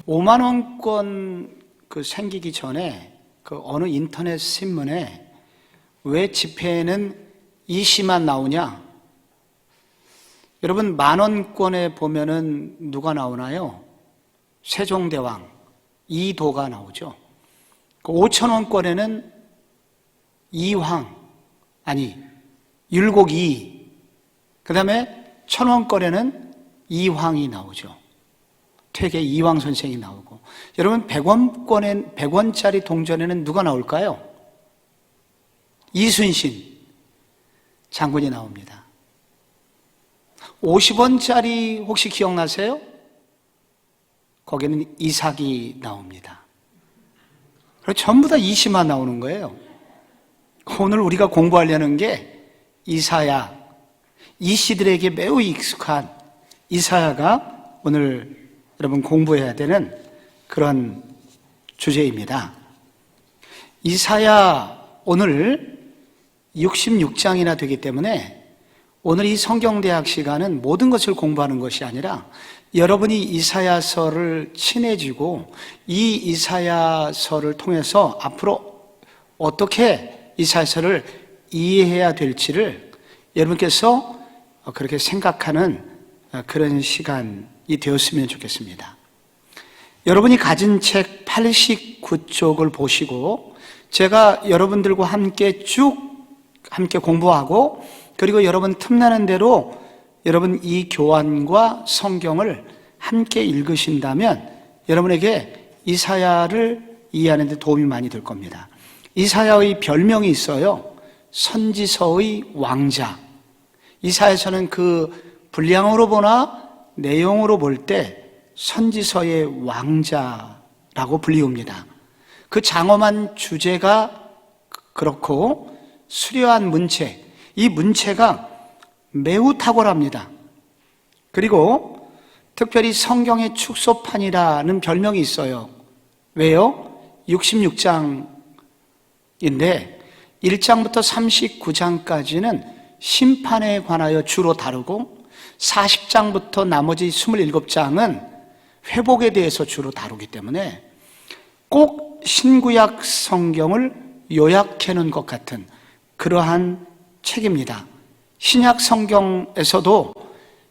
5만 원권 생기기 전에 어느 인터넷 신문에 왜 집회에는 이 시만 나오냐? 여러분, 10,000원권에 보면은 누가 나오나요? 세종대왕 이도가 나오죠. 5,000원권에는 이황, 율곡이, 그 다음에 1,000원권에는 이황이 나오죠. 퇴계 이황 선생이 나오고. 여러분, 100원짜리 동전에는 누가 나올까요? 이순신 장군이 나옵니다. 50원짜리 혹시 기억나세요? 거기는 이삭이 나옵니다. 전부 다 이시만 나오는 거예요. 오늘 우리가 공부하려는 게 이사야, 이시들에게 매우 익숙한 이사야가 오늘 여러분 공부해야 되는 그런 주제입니다. 이사야 오늘 66장이나 되기 때문에 오늘 이 성경대학 시간은 모든 것을 공부하는 것이 아니라 여러분이 이사야서를 친해지고 이 이사야서를 통해서 앞으로 어떻게 이사야서를 이해해야 될지를 여러분께서 그렇게 생각하는 그런 시간이 되었으면 좋겠습니다. 여러분이 가진 책 89쪽을 보시고 제가 여러분들과 함께 공부하고 그리고 여러분 틈나는 대로 여러분 이 교환과 성경을 함께 읽으신다면 여러분에게 이사야를 이해하는 데 도움이 많이 될 겁니다. 이사야의 별명이 있어요. 선지서의 왕자. 이사야서는 그 분량으로 보나 내용으로 볼 때 선지서의 왕자라고 불리웁니다. 그 장엄한 주제가 그렇고 수려한 문체, 이 문체가 매우 탁월합니다. 그리고 특별히 성경의 축소판이라는 별명이 있어요. 왜요? 66장인데 1장부터 39장까지는 심판에 관하여 주로 다루고 40장부터 나머지 27장은 회복에 대해서 주로 다루기 때문에 꼭 신구약 성경을 요약해 놓은 것 같은 그러한 책입니다. 신약 성경에서도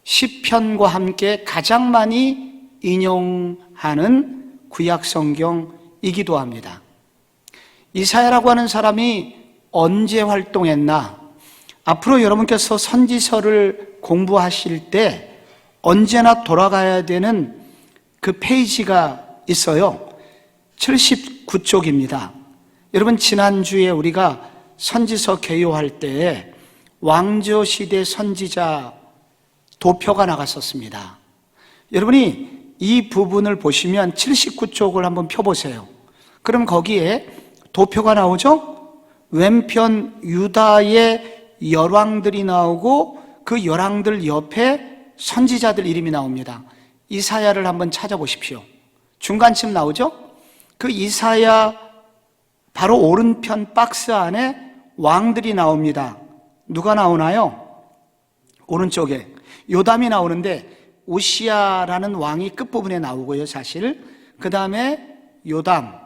시편과 함께 가장 많이 인용하는 구약 성경이기도 합니다. 이사야라고 하는 사람이 언제 활동했나? 앞으로 여러분께서 선지서를 공부하실 때 언제나 돌아가야 되는 그 페이지가 있어요. 79쪽입니다. 여러분, 지난주에 우리가 선지서 개요할 때 왕조 시대 선지자 도표가 나갔었습니다. 여러분이 이 부분을 보시면 79쪽을 한번 펴보세요. 그럼 거기에 도표가 나오죠? 왼편 유다의 열왕들이 나오고 그 열왕들 옆에 선지자들 이름이 나옵니다. 이사야를 한번 찾아보십시오. 중간쯤 나오죠? 그 이사야 바로 오른편 박스 안에 왕들이 나옵니다. 누가 나오나요? 오른쪽에 요담이 나오는데 우시야라는 왕이 끝부분에 나오고요, 사실. 그 다음에 요담,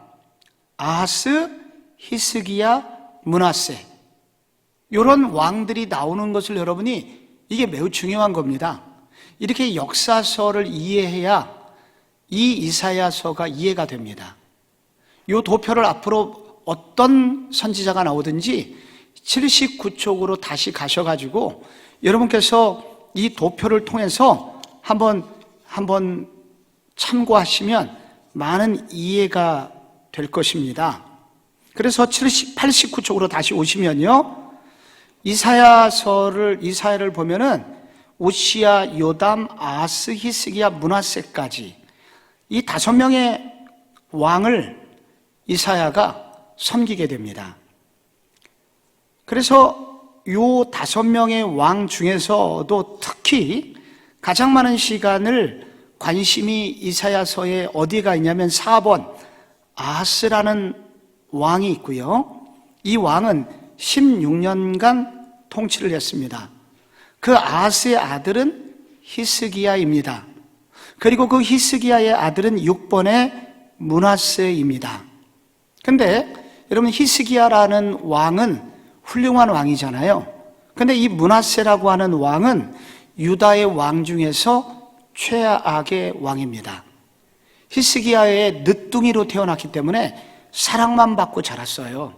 아하스, 히스기야, 므낫세, 이런 왕들이 나오는 것을 여러분이 이게 매우 중요한 겁니다. 이렇게 역사서를 이해해야 이 이사야서가 이해가 됩니다. 이 도표를 앞으로 어떤 선지자가 나오든지 79쪽으로 다시 가셔가지고 여러분께서 이 도표를 통해서 한번 참고하시면 많은 이해가 될 것입니다. 그래서 89쪽으로 다시 오시면요, 이사야를 보면은 우시야, 요담, 아하스, 히스기야, 므낫세까지 이 5명의 왕을 이사야가 섬기게 됩니다. 그래서 이 5명의 왕 중에서도 특히 가장 많은 시간을 관심이 이사야서에 어디가 있냐면 4번 아하스라는 왕이 있고요. 이 왕은 16년간 통치를 했습니다. 그 아하스의 아들은 히스기야입니다. 그리고 그 히스기야의 아들은 6번의 므낫세입니다. 근데 여러분, 히스기야라는 왕은 훌륭한 왕이잖아요. 근데 이 므낫세라고 하는 왕은 유다의 왕 중에서 최악의 왕입니다. 히스기야의 늦둥이로 태어났기 때문에 사랑만 받고 자랐어요.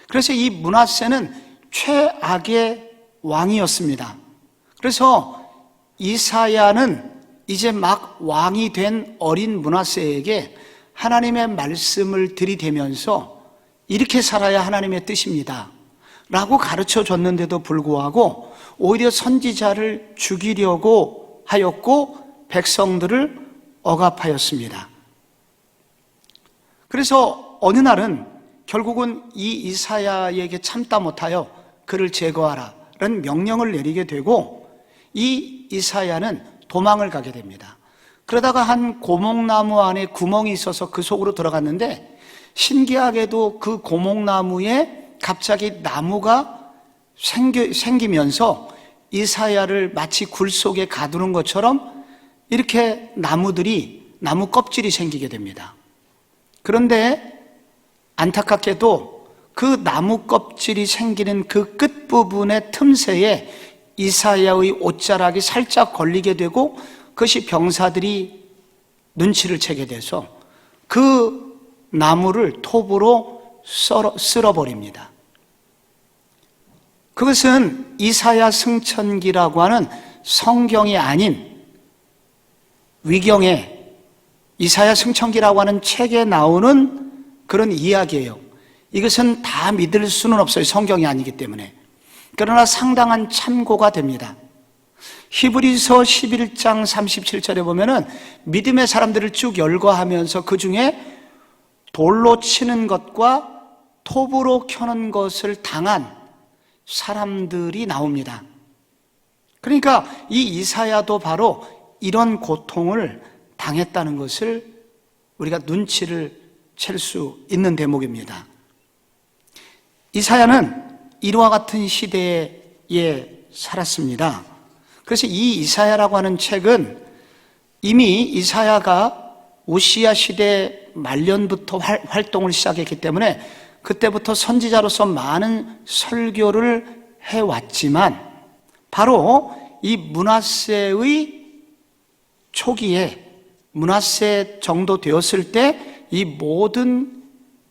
그래서 이 므낫세는 최악의 왕이었습니다. 그래서 이사야는 이제 막 왕이 된 어린 므낫세에게 하나님의 말씀을 들이대면서 이렇게 살아야 하나님의 뜻입니다 라고 가르쳐 줬는데도 불구하고 오히려 선지자를 죽이려고 하였고 백성들을 억압하였습니다. 그래서 어느 날은 결국은 이 이사야에게 참다 못하여 그를 제거하라 라는 명령을 내리게 되고 이 이사야는 도망을 가게 됩니다. 그러다가 한 고목나무 안에 구멍이 있어서 그 속으로 들어갔는데 신기하게도 그 고목나무에 갑자기 나무가 생기면서 이사야를 마치 굴 속에 가두는 것처럼 이렇게 나무 껍질이 생기게 됩니다. 그런데 안타깝게도 그 나무 껍질이 생기는 그 끝부분의 틈새에 이사야의 옷자락이 살짝 걸리게 되고 그것이 병사들이 눈치를 채게 돼서 그 나무를 톱으로 쓸어버립니다. 그것은 이사야 승천기라고 하는 성경이 아닌 위경에 이사야 승천기라고 하는 책에 나오는 그런 이야기예요. 이것은 다 믿을 수는 없어요. 성경이 아니기 때문에. 그러나 상당한 참고가 됩니다. 히브리서 11장 37절에 보면은 믿음의 사람들을 쭉 열거하면서 그 중에 돌로 치는 것과 톱으로 켜는 것을 당한 사람들이 나옵니다. 그러니까 이 이사야도 바로 이런 고통을 당했다는 것을 우리가 눈치를 챌 수 있는 대목입니다. 이사야는 이와 같은 시대에 살았습니다. 그래서 이 이사야라고 하는 책은 이미 이사야가 우시야 시대 말년부터 활동을 시작했기 때문에 그때부터 선지자로서 많은 설교를 해왔지만 바로 이 므낫세의 초기에 므낫세 정도 되었을 때 이 모든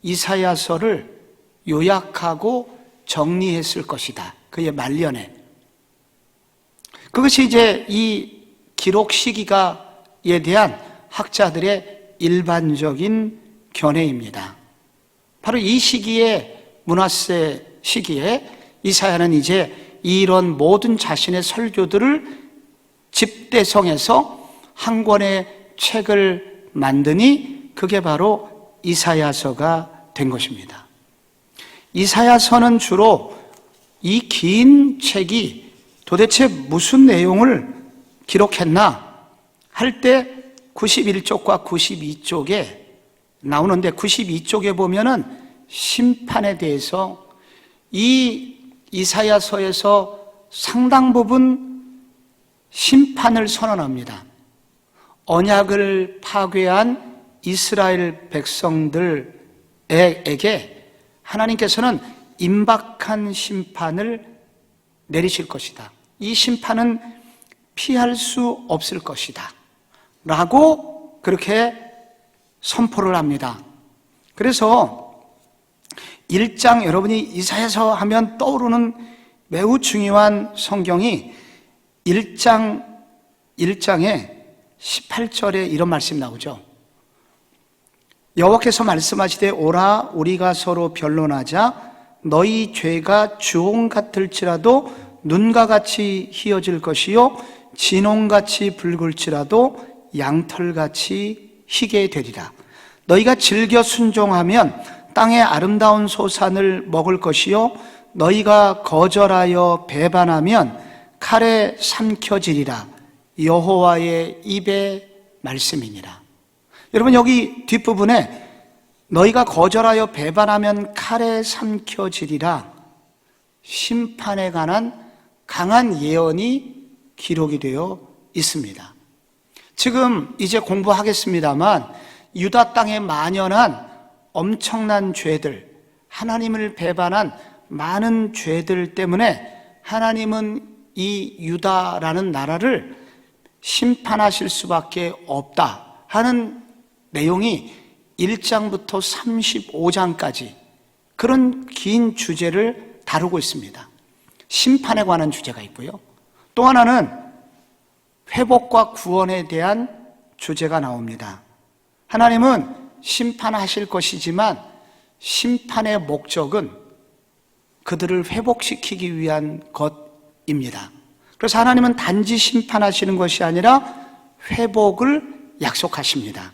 이사야서를 요약하고 정리했을 것이다. 그의 말년에. 그것이 이제 이 기록 시기가에 대한 학자들의 일반적인 견해입니다. 바로 이 시기에 므낫세 시기에 이사야는 이제 이런 모든 자신의 설교들을 집대성해서 한 권의 책을 만드니 그게 바로 이사야서가 된 것입니다. 이사야서는 주로 이 긴 책이 도대체 무슨 내용을 기록했나 할 때 91쪽과 92쪽에 나오는데 92쪽에 보면은 심판에 대해서 이 이사야서에서 상당 부분 심판을 선언합니다. 언약을 파괴한 이스라엘 백성들에게 하나님께서는 임박한 심판을 내리실 것이다. 이 심판은 피할 수 없을 것이다 라고 그렇게 선포를 합니다. 그래서 1장, 여러분이 이사야서 하면 떠오르는 매우 중요한 성경이 1장에 18절에 이런 말씀이 나오죠. 여호와께서 말씀하시되 오라 우리가 서로 변론하자. 너희 죄가 주홍 같을지라도 눈과 같이 희어질 것이요 진홍같이 붉을지라도 양털같이 희게 되리라. 너희가 즐겨 순종하면 땅의 아름다운 소산을 먹을 것이요 너희가 거절하여 배반하면 칼에 삼켜지리라. 여호와의 입의 말씀이니라. 여러분, 여기 뒷부분에 너희가 거절하여 배반하면 칼에 삼켜지리라 심판에 관한 강한 예언이 기록이 되어 있습니다. 지금 이제 공부하겠습니다만 유다 땅에 만연한 엄청난 죄들, 하나님을 배반한 많은 죄들 때문에 하나님은 이 유다라는 나라를 심판하실 수밖에 없다 하는 내용이 1장부터 35장까지 그런 긴 주제를 다루고 있습니다. 심판에 관한 주제가 있고요. 또 하나는 회복과 구원에 대한 주제가 나옵니다. 하나님은 심판하실 것이지만 심판의 목적은 그들을 회복시키기 위한 것입니다. 그래서 하나님은 단지 심판하시는 것이 아니라 회복을 약속하십니다.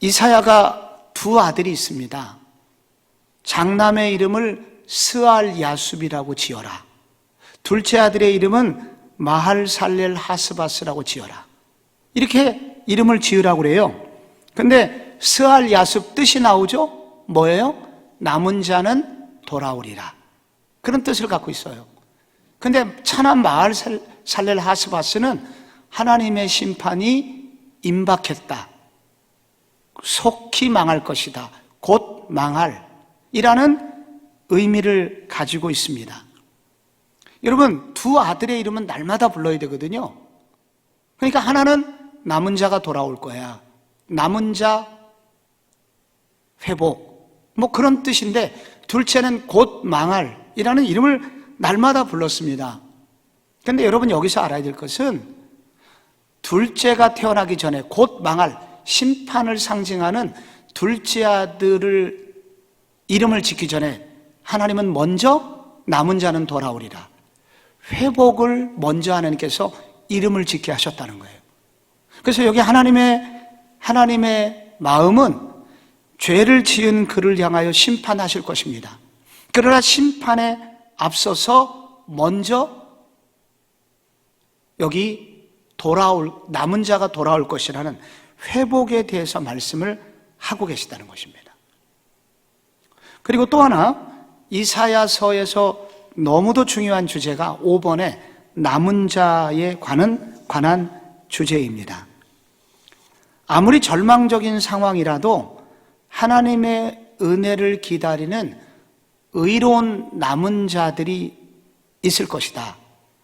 이사야가 두 아들이 있습니다. 장남의 이름을 스알 야숲이라고 지어라. 둘째 아들의 이름은 마할 살렐 하스바스라고 지어라. 이렇게 이름을 지으라고 그래요. 근데 스알 야숲 뜻이 나오죠? 뭐예요? 남은 자는 돌아오리라. 그런 뜻을 갖고 있어요. 근데 차남 마할 살렐 하스바스는 하나님의 심판이 임박했다. 속히 망할 것이다. 곧 망할이라는 의미를 가지고 있습니다. 여러분, 두 아들의 이름은 날마다 불러야 되거든요. 그러니까 하나는 남은 자가 돌아올 거야. 남은 자 회복. 뭐 그런 뜻인데, 둘째는 곧 망할이라는 이름을 날마다 불렀습니다. 그런데 여러분 여기서 알아야 될 것은 둘째가 태어나기 전에 곧 망할 심판을 상징하는 둘째 아들을 이름을 짓기 전에 하나님은 먼저 남은 자는 돌아오리라. 회복을 먼저 하나님께서 이름을 짓게 하셨다는 거예요. 그래서 여기 하나님의 마음은 죄를 지은 그를 향하여 심판하실 것입니다. 그러나 심판에 앞서서 먼저 여기 남은 자가 돌아올 것이라는 회복에 대해서 말씀을 하고 계시다는 것입니다. 그리고 또 하나 이사야서에서 너무도 중요한 주제가 5번의 남은 자에 관한 주제입니다. 아무리 절망적인 상황이라도 하나님의 은혜를 기다리는 의로운 남은 자들이 있을 것이다.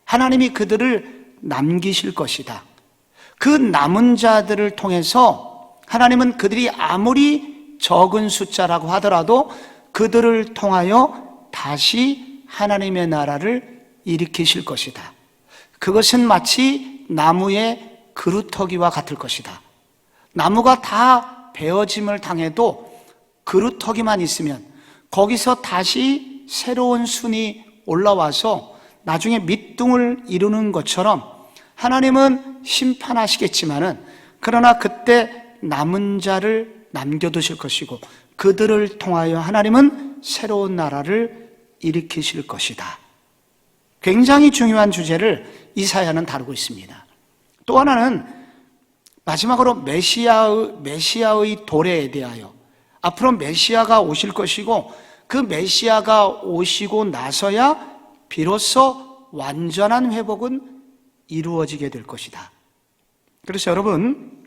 하나님이 그들을 남기실 것이다. 그 남은 자들을 통해서 하나님은 그들이 아무리 적은 숫자라고 하더라도 그들을 통하여 다시 하나님의 나라를 일으키실 것이다. 그것은 마치 나무의 그루터기와 같을 것이다. 나무가 다 베어짐을 당해도 그루터기만 있으면 거기서 다시 새로운 순이 올라와서 나중에 밑둥을 이루는 것처럼 하나님은 심판하시겠지만은 그러나 그때 남은 자를 남겨두실 것이고 그들을 통하여 하나님은 새로운 나라를 일으키실 것이다. 굉장히 중요한 주제를 이사야는 다루고 있습니다. 또 하나는 마지막으로 메시아의 도래에 대하여 앞으로 메시아가 오실 것이고 그 메시아가 오시고 나서야 비로소 완전한 회복은 이루어지게 될 것이다. 그래서 여러분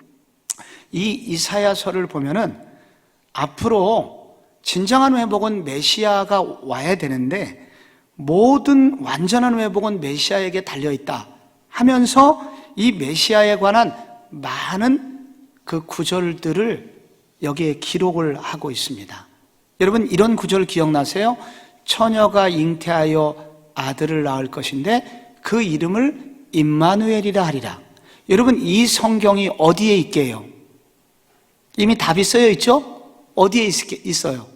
이 이사야서를 보면은 앞으로 진정한 회복은 메시아가 와야 되는데 모든 완전한 회복은 메시아에게 달려있다 하면서 이 메시아에 관한 많은 그 구절들을 여기에 기록을 하고 있습니다. 여러분 이런 구절 기억나세요? 처녀가 잉태하여 아들을 낳을 것인데 그 이름을 임마누엘이라 하리라. 여러분 이 성경이 어디에 있게요? 이미 답이 쓰여 있죠? 어디에 있어요?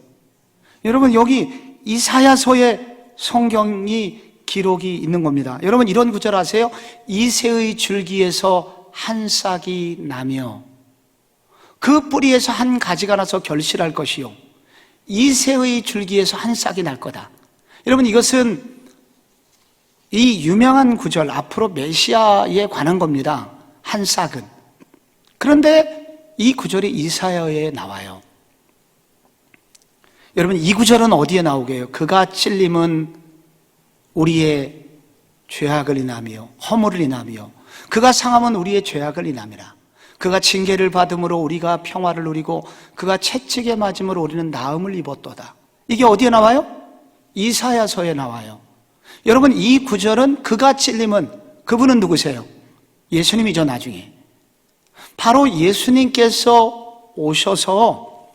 여러분 여기 이사야서에 성경이 기록이 있는 겁니다. 여러분 이런 구절 아세요? 이새의 줄기에서 한 싹이 나며 그 뿌리에서 한 가지가 나서 결실할 것이요 이새의 줄기에서 한 싹이 날 거다. 여러분 이것은 이 유명한 구절 앞으로 메시아에 관한 겁니다. 한 싹은. 그런데 이 구절이 이사야에 나와요. 여러분 이 구절은 어디에 나오게요? 그가 찔림은 우리의 죄악을 인하며 허물을 인하며 그가 상함은 우리의 죄악을 인함이라. 그가 징계를 받음으로 우리가 평화를 누리고 그가 채찍에 맞음으로 우리는 나음을 입었도다. 이게 어디에 나와요? 이사야서에 나와요. 여러분, 이 구절은 그가 찔림은, 그분은 누구세요? 예수님이죠. 나중에 바로 예수님께서 오셔서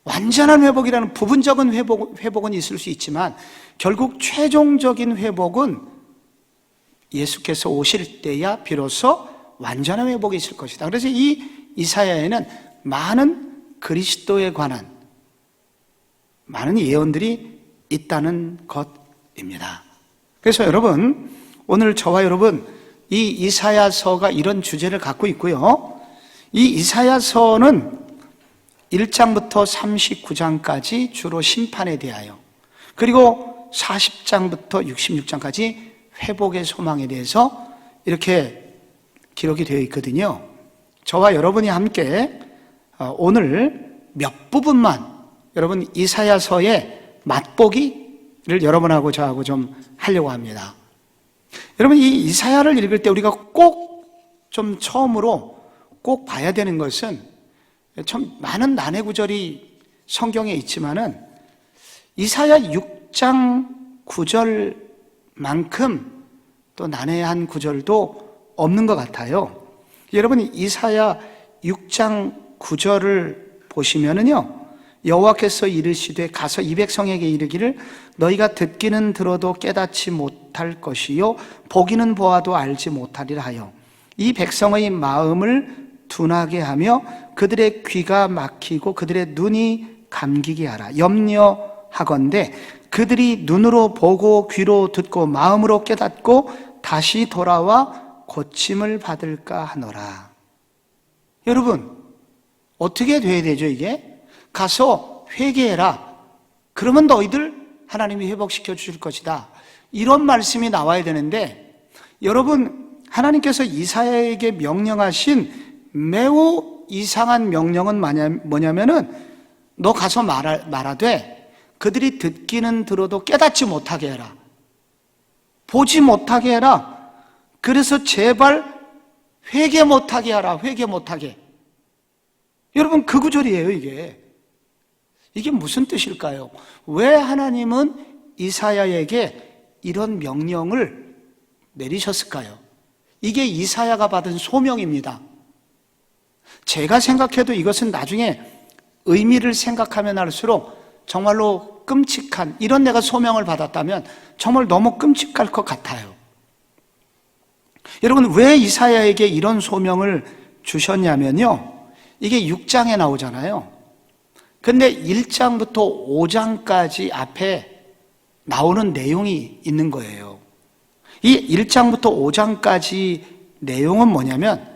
완전한 회복이라는 부분적인 회복은 있을 수 있지만 결국 최종적인 회복은 예수께서 오실 때야 비로소 완전한 회복이 있을 것이다. 그래서 이 이사야에는 많은 그리스도에 관한 많은 예언들이 있다는 것입니다. 그래서 여러분, 오늘 저와 여러분, 이 이사야서가 이런 주제를 갖고 있고요. 이 이사야서는 1장부터 39장까지 주로 심판에 대하여, 그리고 40장부터 66장까지 회복의 소망에 대해서 이렇게 기록이 되어 있거든요. 저와 여러분이 함께 오늘 몇 부분만 여러분 이사야서의 맛보기를 여러분하고 저하고 좀 하려고 합니다. 여러분, 이 이사야를 읽을 때 우리가 꼭 좀 처음으로 꼭 봐야 되는 것은, 참 많은 난해 구절이 성경에 있지만은 이사야 6장 9절만큼 또 난해한 구절도 없는 것 같아요. 여러분, 이사야 6장 9절을 보시면은요, 여호와께서 이르시되 가서 이 백성에게 이르기를 너희가 듣기는 들어도 깨닫지 못할 것이요 보기는 보아도 알지 못하리라 하여 이 백성의 마음을 둔하게 하며 그들의 귀가 막히고 그들의 눈이 감기게 하라. 염려하건대 그들이 눈으로 보고 귀로 듣고 마음으로 깨닫고 다시 돌아와 고침을 받을까 하노라. 여러분, 어떻게 돼야 되죠 이게? 가서 회개해라. 그러면 너희들 하나님이 회복시켜 주실 것이다. 이런 말씀이 나와야 되는데, 여러분, 하나님께서 이사야에게 명령하신 매우 이상한 명령은 뭐냐면은 너 가서 말하되 그들이 듣기는 들어도 깨닫지 못하게 해라. 보지 못하게 해라. 그래서 제발 회개 못하게 하라. 회개 못하게. 여러분, 그 구절이에요 이게. 이게 무슨 뜻일까요? 왜 하나님은 이사야에게 이런 명령을 내리셨을까요? 이게 이사야가 받은 소명입니다. 제가 생각해도 이것은 나중에 의미를 생각하면 할수록 정말로 끔찍한, 이런 내가 소명을 받았다면 정말 너무 끔찍할 것 같아요. 여러분, 왜 이사야에게 이런 소명을 주셨냐면요, 이게 6장에 나오잖아요. 근데 1장부터 5장까지 앞에 나오는 내용이 있는 거예요. 이 1장부터 5장까지 내용은 뭐냐면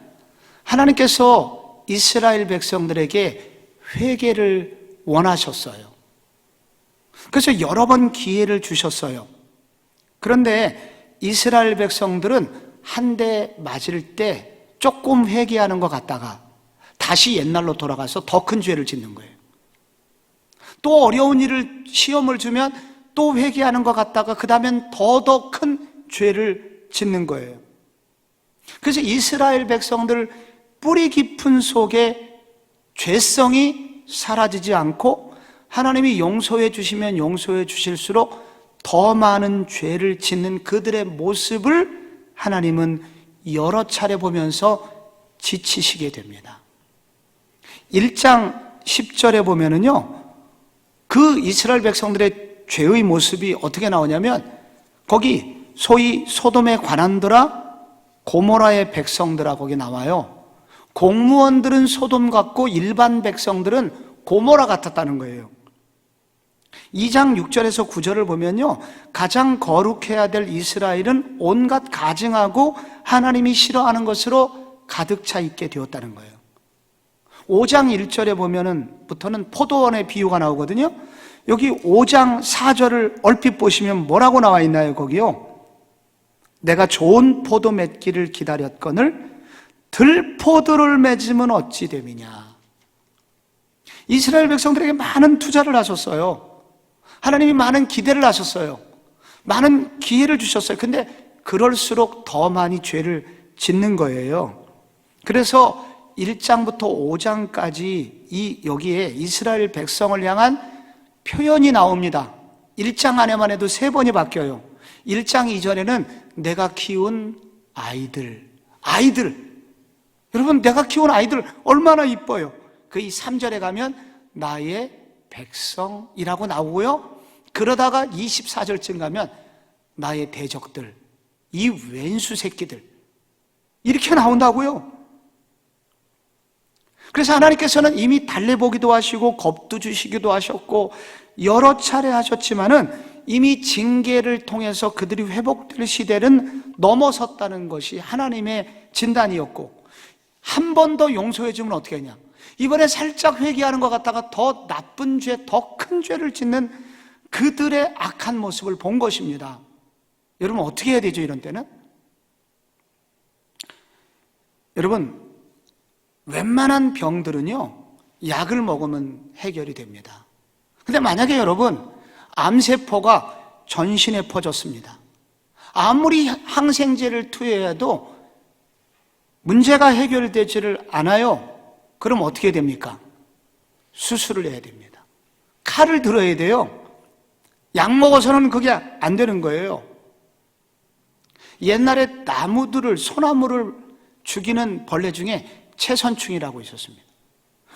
하나님께서 이스라엘 백성들에게 회개를 원하셨어요. 그래서 여러 번 기회를 주셨어요. 그런데 이스라엘 백성들은 한 대 맞을 때 조금 회개하는 것 같다가 다시 옛날로 돌아가서 더 큰 죄를 짓는 거예요. 또 어려운 시험을 주면 또 회개하는 것 같다가 그 다음엔 더 큰 죄를 짓는 거예요. 그래서 이스라엘 백성들 뿌리 깊은 속에 죄성이 사라지지 않고 하나님이 용서해 주시면 용서해 주실수록 더 많은 죄를 짓는 그들의 모습을 하나님은 여러 차례 보면서 지치시게 됩니다. 1장 10절에 보면은요, 그 이스라엘 백성들의 죄의 모습이 어떻게 나오냐면 거기 소위 소돔의 관한들아 고모라의 백성들아 거기 나와요. 공무원들은 소돔 같고 일반 백성들은 고모라 같았다는 거예요. 2장 6절에서 9절을 보면요, 가장 거룩해야 될 이스라엘은 온갖 가증하고 하나님이 싫어하는 것으로 가득 차 있게 되었다는 거예요. 5장 1절에 보면은 포도원의 비유가 나오거든요. 여기 5장 4절을 얼핏 보시면 뭐라고 나와 있나요? 거기요, 내가 좋은 포도 맺기를 기다렸거늘 들포도를 맺으면 어찌 됨이냐. 이스라엘 백성들에게 많은 투자를 하셨어요. 하나님이 많은 기대를 하셨어요. 많은 기회를 주셨어요. 근데 그럴수록 더 많이 죄를 짓는 거예요. 그래서 1장부터 5장까지 여기에 이스라엘 백성을 향한 표현이 나옵니다. 1장 안에만 해도 3번이 바뀌어요. 1장 이전에는 내가 키운 아이들. 여러분, 내가 키운 아이들 얼마나 이뻐요. 그 이 3절에 가면 나의 백성이라고 나오고요. 그러다가 24절쯤 가면 나의 대적들, 이 왼수 새끼들, 이렇게 나온다고요. 그래서 하나님께서는 이미 달래보기도 하시고 겁도 주시기도 하셨고 여러 차례 하셨지만은 이미 징계를 통해서 그들이 회복될 시대는 넘어섰다는 것이 하나님의 진단이었고, 한 번 더 용서해 주면 어떻게 하냐, 이번에 살짝 회개하는 것 같다가 더 나쁜 죄, 더 큰 죄를 짓는 그들의 악한 모습을 본 것입니다. 여러분, 어떻게 해야 되죠, 이런 때는? 여러분, 웬만한 병들은요, 약을 먹으면 해결이 됩니다. 근데 만약에 여러분, 암세포가 전신에 퍼졌습니다. 아무리 항생제를 투여해도 문제가 해결되지를 않아요. 그럼 어떻게 됩니까? 수술을 해야 됩니다. 칼을 들어야 돼요. 약 먹어서는 그게 안 되는 거예요. 옛날에 나무들을, 소나무를 죽이는 벌레 중에 채선충이라고 있었습니다.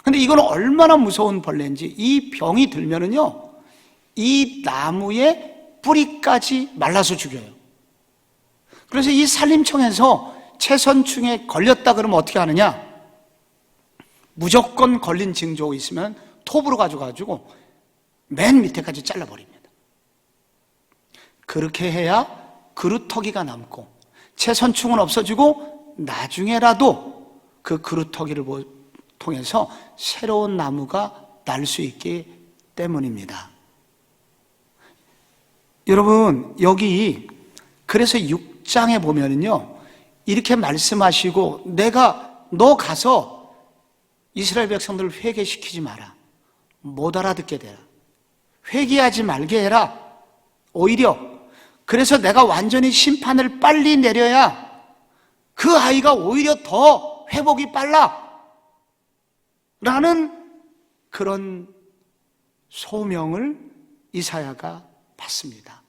근데 이건 얼마나 무서운 벌레인지, 이 병이 들면은요, 이 나무의 뿌리까지 말라서 죽여요. 그래서 이 산림청에서 채선충에 걸렸다 그러면 어떻게 하느냐? 무조건 걸린 징조 있으면 톱으로 가져가지고 맨 밑에까지 잘라버립니다. 그렇게 해야 그루터기가 남고 채선충은 없어지고 나중에라도 그 그루터기를 통해서 새로운 나무가 날 수 있기 때문입니다. 여러분, 여기 그래서 6장에 보면은요, 이렇게 말씀하시고, 너 가서 이스라엘 백성들을 회개시키지 마라. 못 알아듣게 되라. 회개하지 말게 해라. 오히려 그래서 내가 완전히 심판을 빨리 내려야 그 아이가 오히려 더 회복이 빨라 라는 그런 소명을 이사야가 받습니다.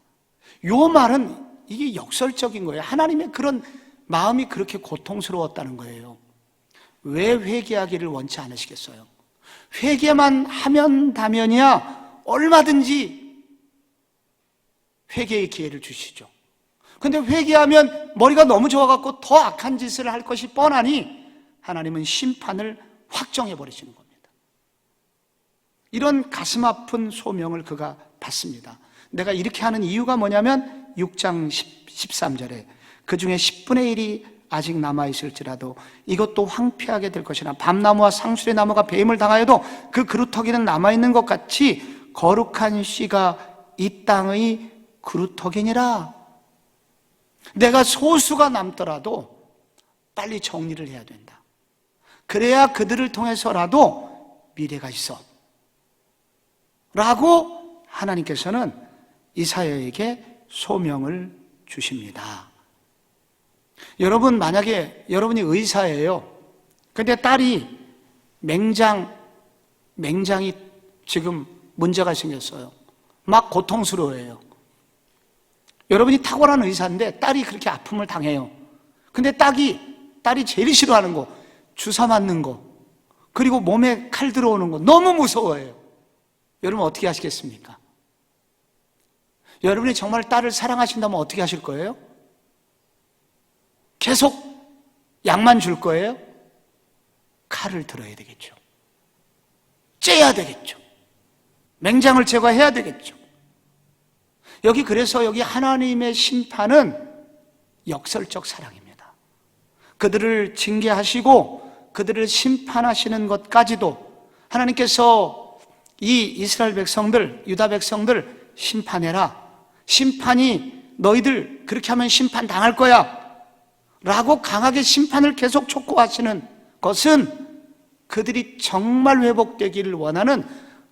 요 말은 이게 역설적인 거예요. 하나님의 그런 마음이 그렇게 고통스러웠다는 거예요. 왜 회개하기를 원치 않으시겠어요? 회개만 하면 다면이야 얼마든지 회개의 기회를 주시죠. 근데 회개하면 머리가 너무 좋아갖고 더 악한 짓을 할 것이 뻔하니 하나님은 심판을 확정해 버리시는 겁니다. 이런 가슴 아픈 소명을 그가 받습니다. 내가 이렇게 하는 이유가 뭐냐면 6장 13절에 그 중에 10분의 1이 아직 남아있을지라도 이것도 황폐하게 될 것이나 밤나무와 상수리 나무가 배임을 당하여도 그 그루터기는 남아있는 것 같이 거룩한 씨가 이 땅의 그루터기니라. 내가 소수가 남더라도 빨리 정리를 해야 된다. 그래야 그들을 통해서라도 미래가 있어 라고 하나님께서는 이사야에게 소명을 주십니다. 여러분, 만약에 여러분이 의사예요. 근데 딸이 맹장이 지금 문제가 생겼어요. 막 고통스러워해요. 여러분이 탁월한 의사인데 딸이 그렇게 아픔을 당해요. 근데 딸이 제일 싫어하는 거, 주사 맞는 거, 그리고 몸에 칼 들어오는 거 너무 무서워해요. 여러분 어떻게 하시겠습니까? 여러분이 정말 딸을 사랑하신다면 어떻게 하실 거예요? 계속 약만 줄 거예요? 칼을 들어야 되겠죠. 째야 되겠죠. 맹장을 제거해야 되겠죠. 그래서 여기 하나님의 심판은 역설적 사랑입니다. 그들을 징계하시고 그들을 심판하시는 것까지도 하나님께서 이 이스라엘 백성들, 유다 백성들 심판해라. 심판이 너희들 그렇게 하면 심판 당할 거야 라고 강하게 심판을 계속 촉구하시는 것은 그들이 정말 회복되기를 원하는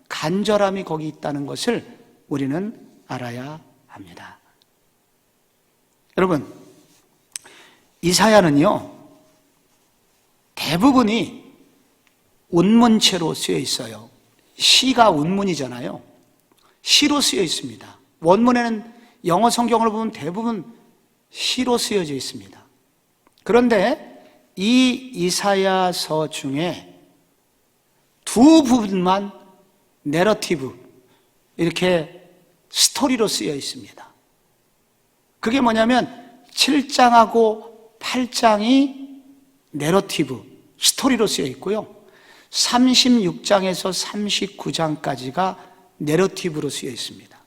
간절함이 거기 있다는 것을 우리는 알아야 합니다. 여러분, 이사야는요, 대부분이 운문체로 쓰여 있어요. 시가 운문이잖아요. 시로 쓰여 있습니다. 원문에는 영어 성경을 보면 대부분 시로 쓰여져 있습니다. 그런데 이 이사야서 중에 두 부분만 내러티브, 이렇게 스토리로 쓰여 있습니다. 그게 뭐냐면 7장하고 8장이 내러티브, 스토리로 쓰여 있고요. 36장에서 39장까지가 내러티브로 쓰여 있습니다.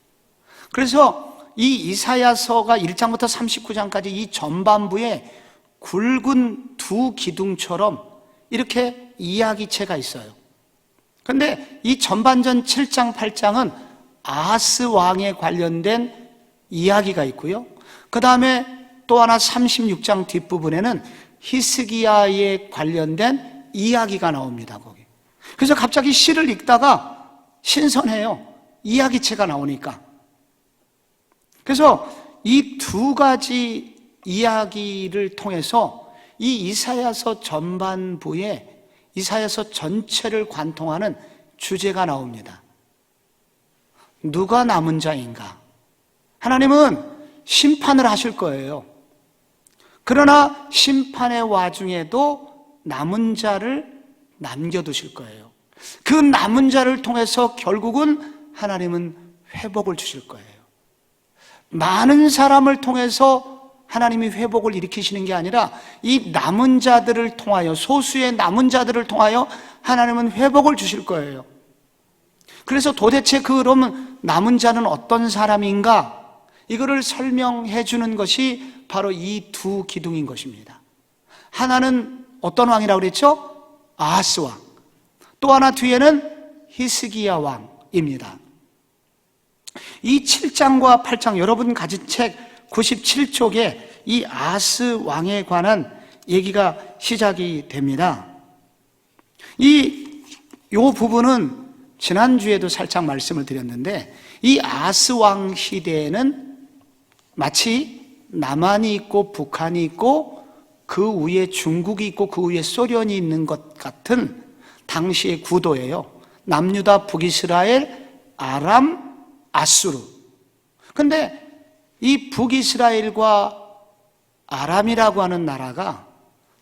그래서 이 이사야서가 1장부터 39장까지 이 전반부에 굵은 두 기둥처럼 이렇게 이야기체가 있어요. 그런데 이 전반전 7장, 8장은 아하스 왕에 관련된 이야기가 있고요. 그 다음에 또 하나 36장 뒷부분에는 히스기야에 관련된 이야기가 나옵니다, 거기. 그래서 갑자기 시를 읽다가 신선해요. 이야기체가 나오니까. 그래서 이 두 가지 이야기를 통해서 이 이사야서 전반부에 이사야서 전체를 관통하는 주제가 나옵니다. 누가 남은 자인가? 하나님은 심판을 하실 거예요. 그러나 심판의 와중에도 남은 자를 남겨두실 거예요. 그 남은 자를 통해서 결국은 하나님은 회복을 주실 거예요. 많은 사람을 통해서 하나님이 회복을 일으키시는 게 아니라 이 남은 자들을 통하여, 소수의 남은 자들을 통하여 하나님은 회복을 주실 거예요. 그래서 도대체 그러면 남은 자는 어떤 사람인가? 이거를 설명해 주는 것이 바로 이 두 기둥인 것입니다. 하나는 어떤 왕이라고 그랬죠? 아하스 왕. 또 하나 뒤에는 히스기야 왕입니다. 이 7장과 8장, 여러분 가진 책 97쪽에 이 아하스 왕에 관한 얘기가 시작이 됩니다. 요 부분은 지난주에도 살짝 말씀을 드렸는데, 이 아하스 왕 시대에는 마치 남한이 있고 북한이 있고 그 위에 중국이 있고 그 위에 소련이 있는 것 같은 당시의 구도예요. 남유다, 북이스라엘, 아람, 아수르. 근데 이 북이스라엘과 아람이라고 하는 나라가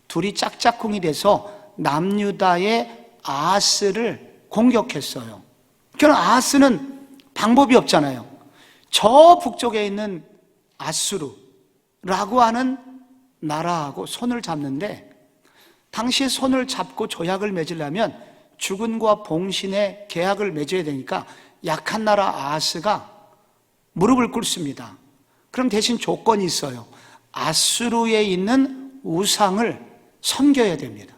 둘이 짝짝꿍이 돼서 남유다의 아하스를 공격했어요. 그러나 아하스는 방법이 없잖아요. 저 북쪽에 있는 아수르라고 하는 나라하고 손을 잡는데, 당시에 손을 잡고 조약을 맺으려면 주군과 봉신의 계약을 맺어야 되니까 약한 나라 아하스가 무릎을 꿇습니다. 그럼 대신 조건이 있어요. 아수르에 있는 우상을 섬겨야 됩니다.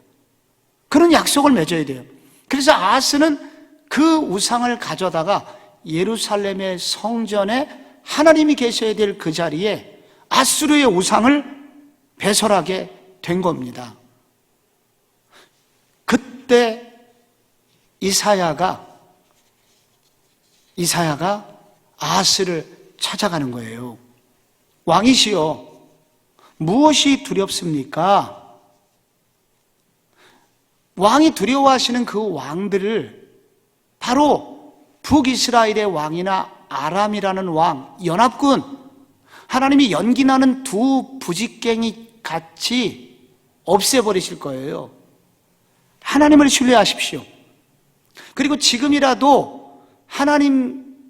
그런 약속을 맺어야 돼요. 그래서 아하스는 그 우상을 가져다가 예루살렘의 성전에 하나님이 계셔야 될 그 자리에 아수르의 우상을 배설하게 된 겁니다. 그때 이사야가 아하스를 찾아가는 거예요. 왕이시여, 무엇이 두렵습니까? 왕이 두려워하시는 그 왕들을 바로 북이스라엘의 왕이나 아람이라는 왕, 연합군, 하나님이 연기나는 두 부직갱이 같이 없애버리실 거예요. 하나님을 신뢰하십시오. 그리고 지금이라도 하나님께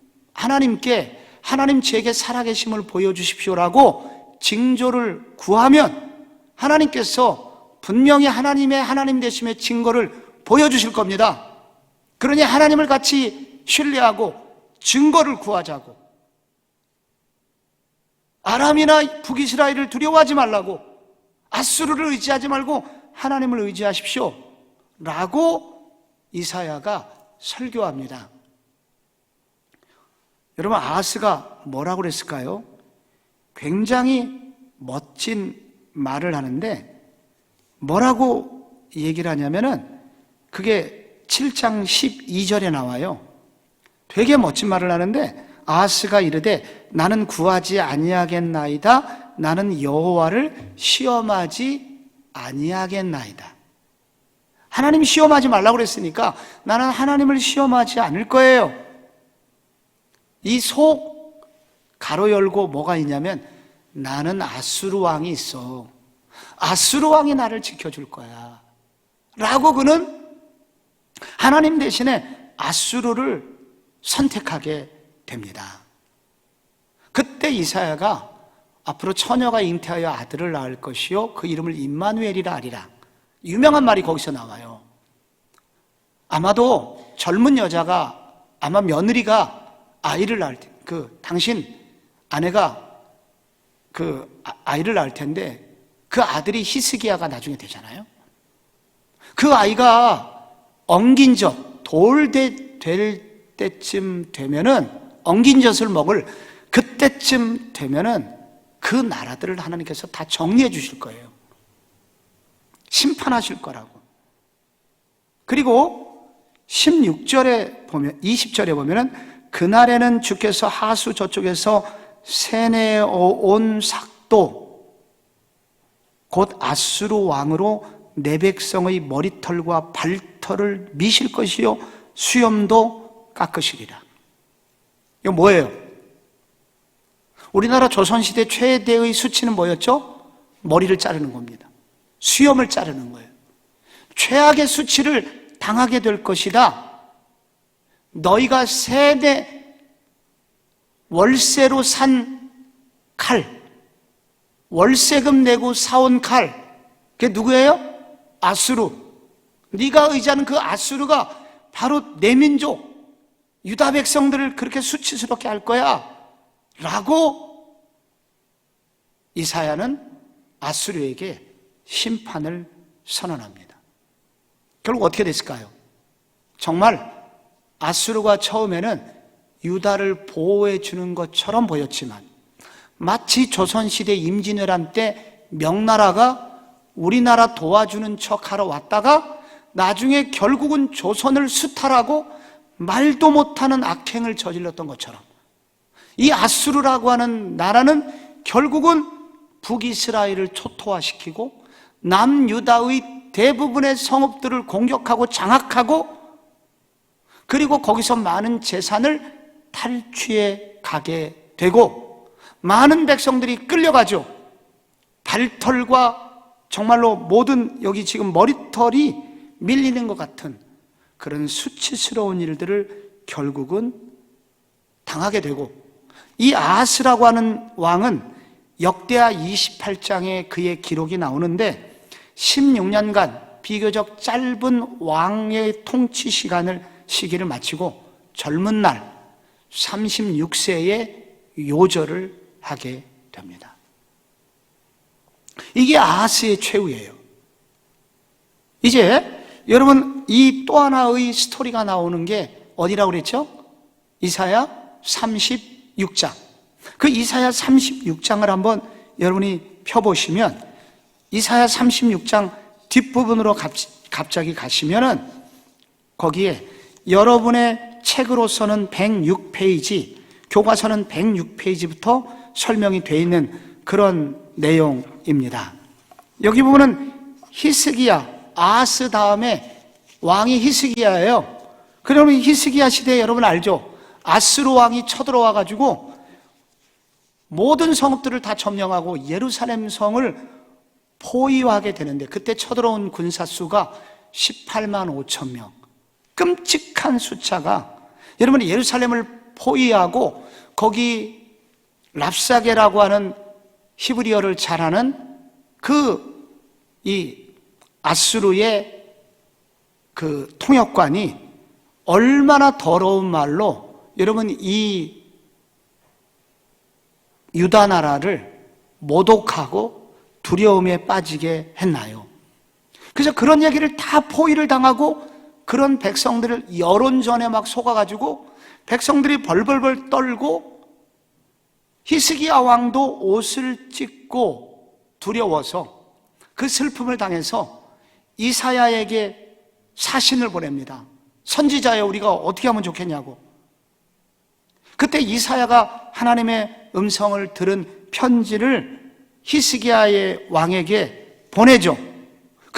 하나님 제게 살아계심을 보여주십시오라고 징조를 구하면 하나님께서 분명히 하나님의 하나님 되심의 증거를 보여주실 겁니다. 그러니 하나님을 같이 신뢰하고 증거를 구하자고. 아람이나 북이스라엘을 두려워하지 말라고, 아수르를 의지하지 말고 하나님을 의지하십시오 라고 이사야가 설교합니다. 여러분, 아하스가 뭐라고 그랬을까요? 굉장히 멋진 말을 하는데 뭐라고 얘기를 하냐면은 그게 7장 12절에 나와요. 되게 멋진 말을 하는데, 아하스가 이르되 나는 구하지 아니하겠나이다. 나는 여호와를 시험하지 아니하겠나이다. 하나님 시험하지 말라고 그랬으니까 나는 하나님을 시험하지 않을 거예요. 이 속 가로 열고 뭐가 있냐면 나는 아수르 왕이 있어. 아수르 왕이 나를 지켜줄 거야 라고 그는 하나님 대신에 아수르를 선택하게 됩니다. 그때 이사야가 앞으로 처녀가 잉태하여 아들을 낳을 것이요 그 이름을 임마누엘이라 하리라. 유명한 말이 거기서 나와요. 아마도 젊은 여자가 아마 며느리가 아이를 낳을 때 당신 아내가 아이를 낳을 텐데 그 아들이 히스기야가 나중에 되잖아요. 그 아이가 엉긴 젖, 될 때쯤 되면은 엉긴 젖을 먹을 그때쯤 되면은 그 나라들을 하나님께서 다 정리해 주실 거예요. 심판하실 거라고. 그리고 16절에 보면 20절에 보면은 그날에는 주께서 하수 저쪽에서 세내어 온 삭도 곧 아수르 왕으로 내 백성의 머리털과 발털을 미실 것이요 수염도 깎으시리라. 이거 뭐예요? 우리나라 조선시대 최대의 수치는 뭐였죠? 머리를 자르는 겁니다. 수염을 자르는 거예요. 최악의 수치를 당하게 될 것이다. 너희가 세대 월세로 산 칼, 월세금 내고 사온 칼, 그게 누구예요? 아수르. 네가 의지하는 그 아수르가 바로 내 민족 유다 백성들을 그렇게 수치스럽게 할 거야 라고 이사야는 아수르에게 심판을 선언합니다. 결국 어떻게 됐을까요? 정말 아수르가 처음에는 유다를 보호해 주는 것처럼 보였지만 마치 조선시대 임진왜란 때 명나라가 우리나라 도와주는 척하러 왔다가 나중에 결국은 조선을 수탈하고 말도 못하는 악행을 저질렀던 것처럼 이 아수르라고 하는 나라는 결국은 북이스라엘을 초토화시키고 남유다의 대부분의 성읍들을 공격하고 장악하고 그리고 거기서 많은 재산을 탈취해 가게 되고 많은 백성들이 끌려가죠. 발털과 정말로 모든 여기 지금 머리털이 밀리는 것 같은 그런 수치스러운 일들을 결국은 당하게 되고 이 아하스라고 하는 왕은 역대하 28장에 그의 기록이 나오는데 16년간 비교적 짧은 왕의 통치 시기를 마치고 젊은 날 36세에 요절을 하게 됩니다. 이게 아하스의 최후예요. 이제 여러분 이 또 하나의 스토리가 나오는 게 어디라고 그랬죠? 이사야 36장. 그 이사야 36장을 한번 여러분이 펴보시면 이사야 36장 뒷부분으로 갑자기 가시면은 거기에 여러분의 책으로서는 106페이지, 교과서는 106페이지부터 설명이 되어 있는 그런 내용입니다. 여기 보면은 히스기야, 아하스 다음에 왕이 히스기야예요. 그러면 히스기야 시대에 여러분 알죠? 아스루 왕이 쳐들어와 가지고 모든 성읍들을 다 점령하고 예루살렘 성을 포위하게 되는데 그때 쳐들어온 군사 수가 18만 5천 명. 끔찍한 숫자가 여러분 예루살렘을 포위하고 거기 랍사게라고 하는 히브리어를 잘하는 이 아수르의 그 통역관이 얼마나 더러운 말로 여러분 이 유다 나라를 모독하고 두려움에 빠지게 했나요? 그래서 그런 얘기를 다 포위를 당하고 그런 백성들을 여론전에 막 속아가지고 백성들이 벌벌벌 떨고 히스기야 왕도 옷을 찢고 두려워서 그 슬픔을 당해서 이사야에게 사신을 보냅니다. 선지자여 우리가 어떻게 하면 좋겠냐고. 그때 이사야가 하나님의 음성을 들은 편지를 히스기야의 왕에게 보내죠.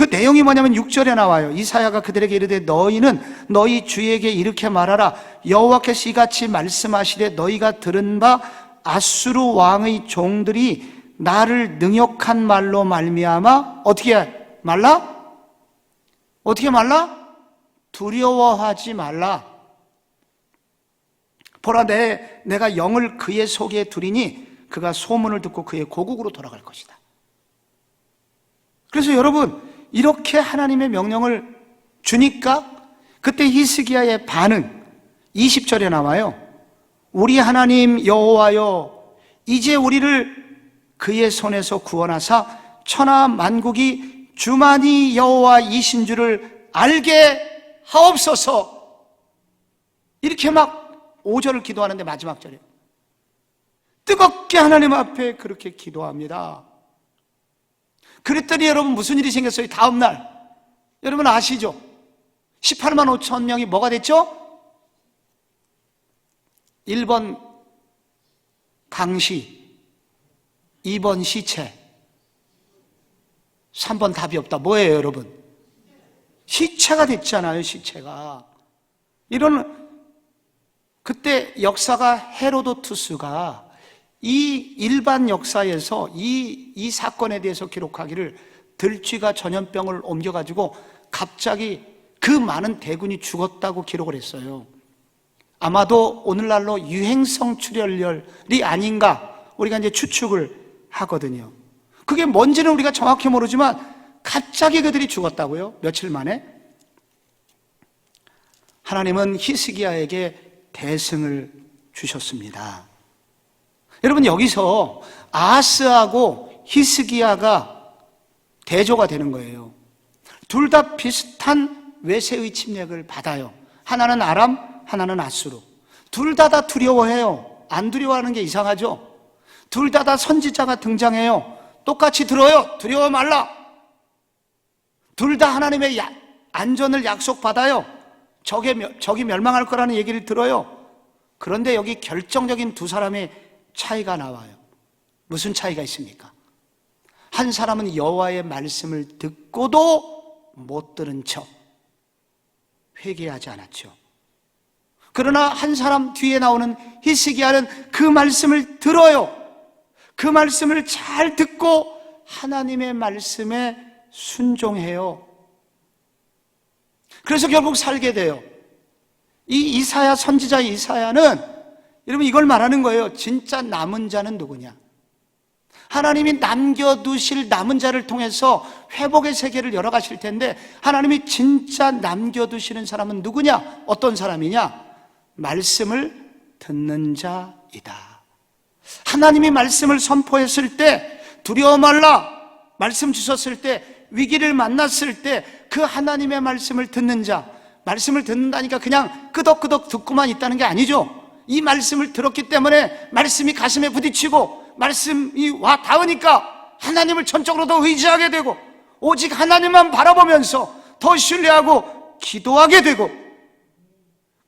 그 내용이 뭐냐면 6절에 나와요. 이사야가 그들에게 이르되 너희는 너희 주에게 이렇게 말하라. 여호와께서 이같이 말씀하시되 너희가 들은 바 아수르 왕의 종들이 나를 능욕한 말로 말미암아 어떻게 말라? 어떻게 말라? 두려워하지 말라. 보라, 내가 영을 그의 속에 두리니 그가 소문을 듣고 그의 고국으로 돌아갈 것이다. 그래서 여러분, 이렇게 하나님의 명령을 주니까 그때 히스기야의 반응 20절에 나와요. 우리 하나님 여호와여, 이제 우리를 그의 손에서 구원하사 천하 만국이 주만이 여호와이신 줄을 알게 하옵소서. 이렇게 막 5절을 기도하는데 마지막 절에 뜨겁게 하나님 앞에 그렇게 기도합니다. 그랬더니 여러분 무슨 일이 생겼어요? 다음날 여러분 아시죠? 18만 5천 명이 뭐가 됐죠? 1번 강시, 2번 시체, 3번 답이 없다. 뭐예요 여러분? 시체가 됐잖아요. 시체가. 이런 그때 역사가 헤로도투스가 이 일반 역사에서 이 사건에 대해서 기록하기를 들쥐가 전염병을 옮겨가지고 갑자기 그 많은 대군이 죽었다고 기록을 했어요. 아마도 오늘날로 유행성 출혈열이 아닌가 우리가 이제 추측을 하거든요. 그게 뭔지는 우리가 정확히 모르지만 갑자기 그들이 죽었다고요. 며칠 만에. 하나님은 히스기야에게 대승을 주셨습니다. 여러분 여기서 아하스하고 히스기야가 대조가 되는 거예요. 둘 다 비슷한 외세의 침략을 받아요. 하나는 아람, 하나는 아수르. 둘 다 두려워해요. 안 두려워하는 게 이상하죠? 둘 다 선지자가 등장해요. 똑같이 들어요. 두려워 말라. 둘 다 하나님의 안전을 약속받아요. 적이 멸망할 거라는 얘기를 들어요. 그런데 여기 결정적인 두 사람의 차이가 나와요. 무슨 차이가 있습니까? 한 사람은 여호와의 말씀을 듣고도 못 들은 척 회개하지 않았죠. 그러나 한 사람 뒤에 나오는 히스기야는 그 말씀을 들어요. 그 말씀을 잘 듣고 하나님의 말씀에 순종해요. 그래서 결국 살게 돼요. 이 이사야 선지자 이사야는 여러분 이걸 말하는 거예요. 진짜 남은 자는 누구냐? 하나님이 남겨두실 남은 자를 통해서 회복의 세계를 열어가실 텐데 하나님이 진짜 남겨두시는 사람은 누구냐? 어떤 사람이냐? 말씀을 듣는 자이다. 하나님이 말씀을 선포했을 때 두려워 말라 말씀 주셨을 때 위기를 만났을 때 그 하나님의 말씀을 듣는 자, 말씀을 듣는다니까 그냥 끄덕끄덕 듣고만 있다는 게 아니죠. 이 말씀을 들었기 때문에 말씀이 가슴에 부딪히고 말씀이 와 닿으니까 하나님을 전적으로 더 의지하게 되고 오직 하나님만 바라보면서 더 신뢰하고 기도하게 되고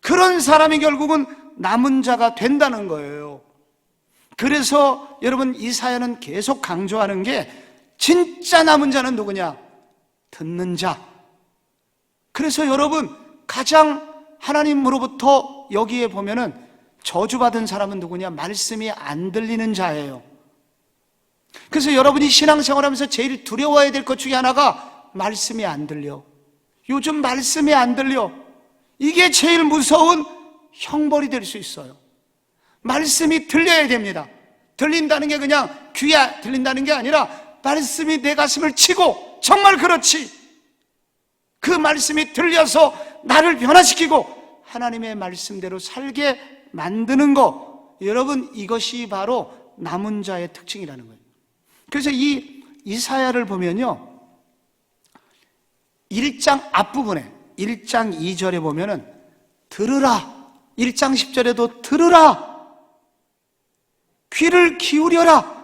그런 사람이 결국은 남은 자가 된다는 거예요. 그래서 여러분 이사야는 계속 강조하는 게 진짜 남은 자는 누구냐? 듣는 자. 그래서 여러분 가장 하나님으로부터 여기에 보면은 저주받은 사람은 누구냐? 말씀이 안 들리는 자예요. 그래서 여러분이 신앙생활하면서 제일 두려워해야 될 것 중에 하나가 말씀이 안 들려. 요즘 말씀이 안 들려. 이게 제일 무서운 형벌이 될 수 있어요. 말씀이 들려야 됩니다. 들린다는 게 그냥 귀에 들린다는 게 아니라 말씀이 내 가슴을 치고 정말 그렇지. 그 말씀이 들려서 나를 변화시키고 하나님의 말씀대로 살게 만드는 거. 여러분 이것이 바로 남은 자의 특징이라는 거예요. 그래서 이 이사야를 보면요 1장 앞부분에 1장 2절에 보면은 들으라 1장 10절에도 들으라 귀를 기울여라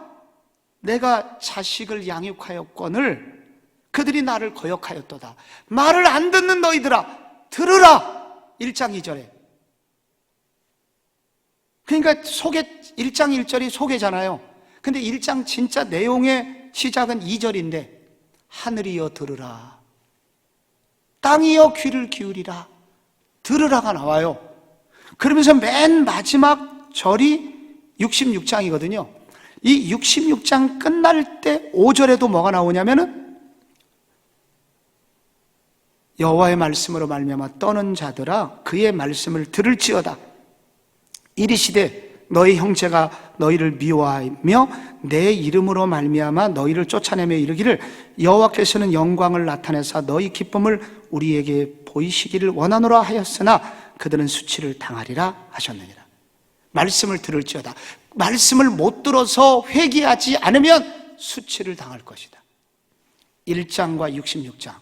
내가 자식을 양육하였거늘 그들이 나를 거역하였도다 말을 안 듣는 너희들아 들으라 1장 2절에 그러니까 1장 1절이 소개잖아요. 근데 1장 진짜 내용의 시작은 2절인데 하늘이여 들으라 땅이여 귀를 기울이라, 들으라가 나와요. 그러면서 맨 마지막 절이 66장이거든요. 이 66장 끝날 때 5절에도 뭐가 나오냐면은 여호와의 말씀으로 말미암아 떠는 자들아 그의 말씀을 들을지어다. 이르시되 너희 형제가 너희를 미워하며 내 이름으로 말미암아 너희를 쫓아내며 이르기를 여호와께서는 영광을 나타내사 너희 기쁨을 우리에게 보이시기를 원하노라 하였으나 그들은 수치를 당하리라 하셨느니라. 말씀을 들을지어다. 말씀을 못 들어서 회개하지 않으면 수치를 당할 것이다. 1장과 66장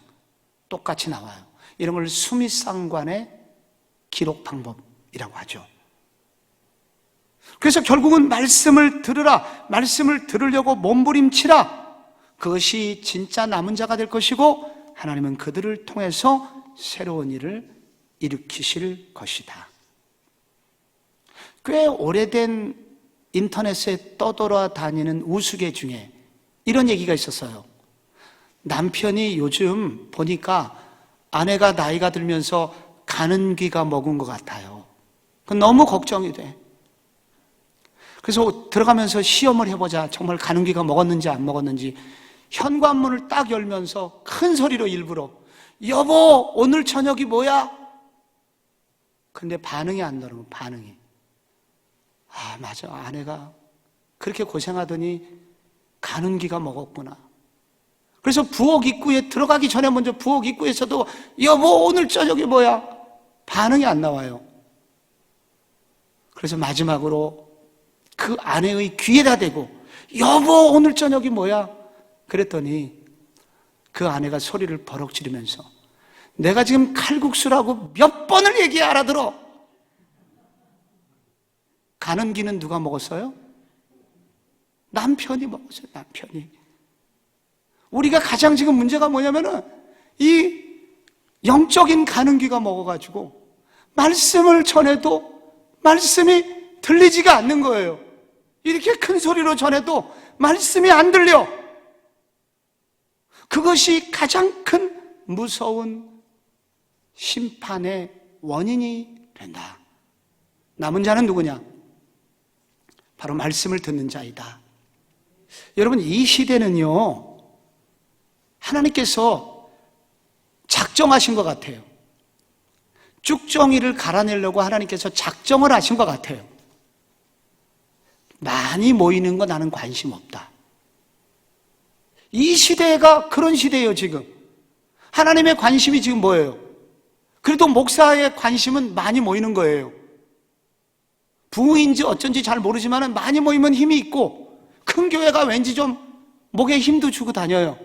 똑같이 나와요. 이런 걸 수미상관의 기록 방법이라고 하죠. 그래서 결국은 말씀을 들으라, 말씀을 들으려고 몸부림치라. 그것이 진짜 남은 자가 될 것이고 하나님은 그들을 통해서 새로운 일을 일으키실 것이다. 꽤 오래된 인터넷에 떠돌아다니는 우스개 중에 이런 얘기가 있었어요. 남편이 요즘 보니까 아내가 나이가 들면서 가는 귀가 먹은 것 같아요. 너무 걱정이 돼. 그래서 들어가면서 시험을 해보자. 정말 가는 귀가 먹었는지 안 먹었는지. 현관문을 딱 열면서 큰 소리로 일부러 여보 오늘 저녁이 뭐야? 근데 반응이 안 나오는 거예요. 반응이. 아 맞아, 아내가 그렇게 고생하더니 가는 귀가 먹었구나. 그래서 부엌 입구에 들어가기 전에 먼저 부엌 입구에서도 여보 오늘 저녁이 뭐야? 반응이 안 나와요. 그래서 마지막으로 그 아내의 귀에다 대고 여보 오늘 저녁이 뭐야? 그랬더니 그 아내가 소리를 버럭 지르면서 내가 지금 칼국수라고 몇 번을 얘기해 알아들어. 가는 귀는 누가 먹었어요? 남편이 먹었어요. 남편이. 우리가 가장 지금 문제가 뭐냐면은 이 영적인 가는 귀가 먹어가지고 말씀을 전해도 말씀이 들리지가 않는 거예요. 이렇게 큰 소리로 전해도 말씀이 안 들려. 그것이 가장 큰 무서운 심판의 원인이 된다. 남은 자는 누구냐? 바로 말씀을 듣는 자이다. 여러분, 이 시대는요, 하나님께서 작정하신 것 같아요. 쭉정이를 갈아내려고 하나님께서 작정을 하신 것 같아요. 많이 모이는 거 나는 관심 없다. 이 시대가 그런 시대예요, 지금. 하나님의 관심이 지금 뭐예요? 그래도 목사의 관심은 많이 모이는 거예요. 부인지 어쩐지 잘 모르지만 많이 모이면 힘이 있고 큰 교회가 왠지 좀 목에 힘도 주고 다녀요.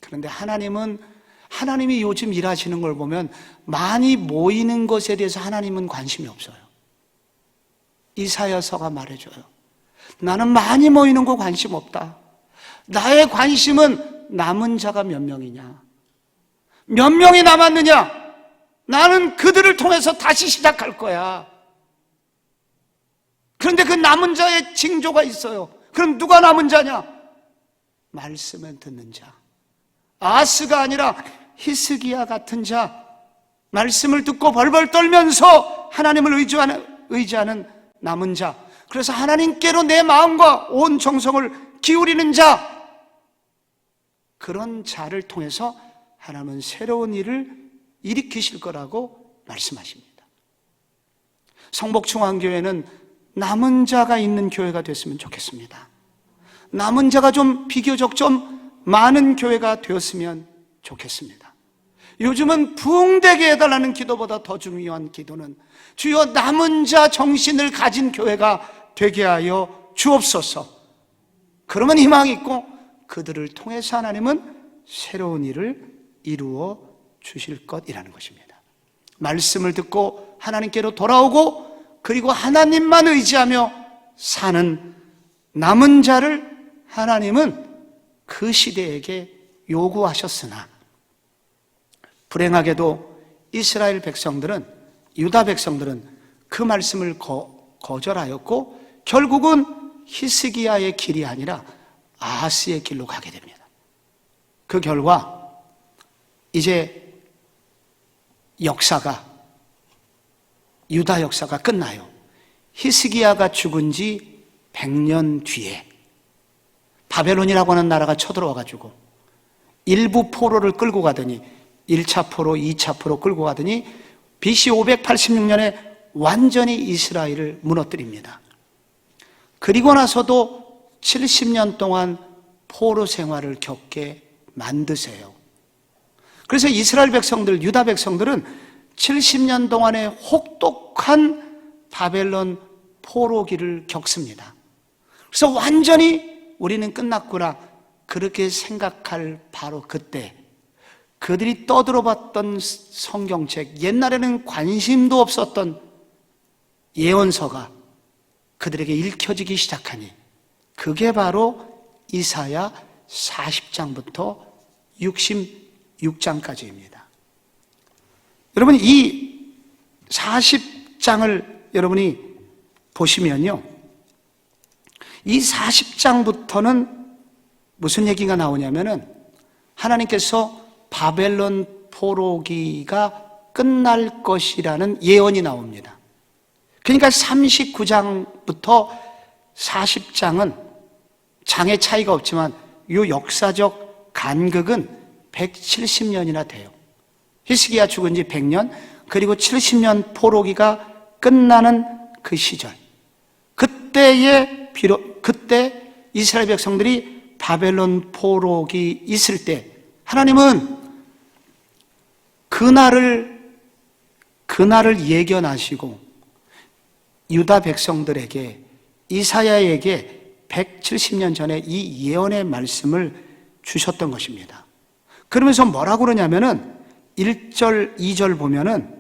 그런데 하나님이 요즘 일하시는 걸 보면 많이 모이는 것에 대해서 하나님은 관심이 없어요. 이사야서가 말해줘요. 나는 많이 모이는 거 관심 없다. 나의 관심은 남은 자가 몇 명이냐? 몇 명이 남았느냐? 나는 그들을 통해서 다시 시작할 거야. 그런데 그 남은 자의 징조가 있어요. 그럼 누가 남은 자냐? 말씀을 듣는 자. 아스가 아니라 히스기야 같은 자. 말씀을 듣고 벌벌 떨면서 하나님을 의지하는 남은 자. 그래서 하나님께로 내 마음과 온 정성을 기울이는 자. 그런 자를 통해서 하나님은 새로운 일을 일으키실 거라고 말씀하십니다. 성복중앙교회는 남은 자가 있는 교회가 됐으면 좋겠습니다. 남은 자가 좀 비교적 좀 많은 교회가 되었으면 좋겠습니다. 요즘은 부흥되게 해달라는 기도보다 더 중요한 기도는 주여 남은 자 정신을 가진 교회가 되게 하여 주옵소서. 그러면 희망이 있고 그들을 통해서 하나님은 새로운 일을 이루어 주실 것이라는 것입니다. 말씀을 듣고 하나님께로 돌아오고 그리고 하나님만 의지하며 사는 남은 자를 하나님은 그 시대에게 요구하셨으나 불행하게도 이스라엘 백성들은, 유다 백성들은 그 말씀을 거절하였고 결국은 히스기야의 길이 아니라 아하스의 길로 가게 됩니다. 그 결과 이제 역사가, 유다 역사가 끝나요. 히스기야가 죽은 지 100년 뒤에 바벨론이라고 하는 나라가 쳐들어와가지고 일부 포로를 끌고 가더니 1차 포로, 2차 포로 끌고 가더니 BC 586년에 완전히 이스라엘을 무너뜨립니다. 그리고 나서도 70년 동안 포로 생활을 겪게 만드세요. 그래서 이스라엘 백성들, 유다 백성들은 70년 동안의 혹독한 바벨론 포로기를 겪습니다. 그래서 완전히 우리는 끝났구나 그렇게 생각할 바로 그때 그들이 떠들어봤던 성경책, 옛날에는 관심도 없었던 예언서가 그들에게 읽혀지기 시작하니 그게 바로 이사야 40장부터 66장까지입니다. 여러분, 이 40장을 여러분이 보시면요, 이 40장부터는 무슨 얘기가 나오냐면은 하나님께서 바벨론 포로기가 끝날 것이라는 예언이 나옵니다. 그러니까 39장부터 40장은 장의 차이가 없지만 이 역사적 간극은 170년이나 돼요. 히스기야 죽은 지 100년, 그리고 70년 포로기가 끝나는 그 시절, 그때 이스라엘 백성들이 바벨론 포로기 있을 때 하나님은 그날을 예견하시고 유다 백성들에게, 이사야에게 170년 전에 이 예언의 말씀을 주셨던 것입니다. 그러면서 뭐라고 그러냐면은 1절, 2절 보면은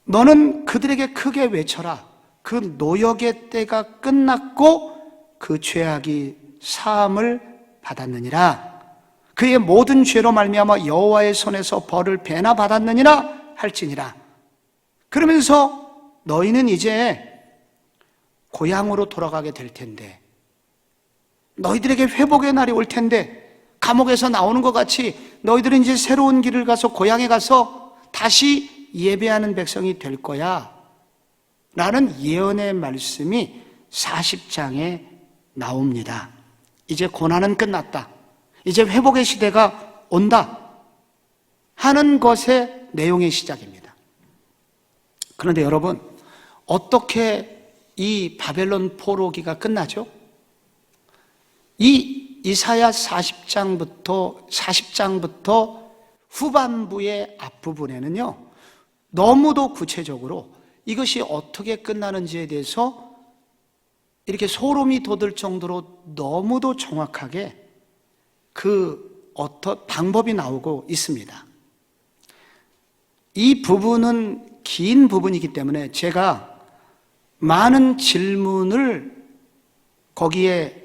너는 그들에게 크게 외쳐라. 그 노역의 때가 끝났고 그 죄악이 사함을 받았느니라. 그의 모든 죄로 말미암아 여호와의 손에서 벌을 배나 받았느니라 할지니라. 그러면서 너희는 이제 고향으로 돌아가게 될 텐데, 너희들에게 회복의 날이 올 텐데, 감옥에서 나오는 것 같이 너희들은 이제 새로운 길을 가서 고향에 가서 다시 예배하는 백성이 될 거야 라는 예언의 말씀이 40장에 나옵니다. 이제 고난은 끝났다, 이제 회복의 시대가 온다 하는 것의 내용의 시작입니다. 그런데 여러분, 어떻게 이 바벨론 포로기가 끝나죠? 이 이사야 40장부터 후반부의 앞부분에는요, 너무도 구체적으로 이것이 어떻게 끝나는지에 대해서 이렇게 소름이 돋을 정도로 너무도 정확하게 그 어떤 방법이 나오고 있습니다. 이 부분은 긴 부분이기 때문에 제가 많은 질문을 거기에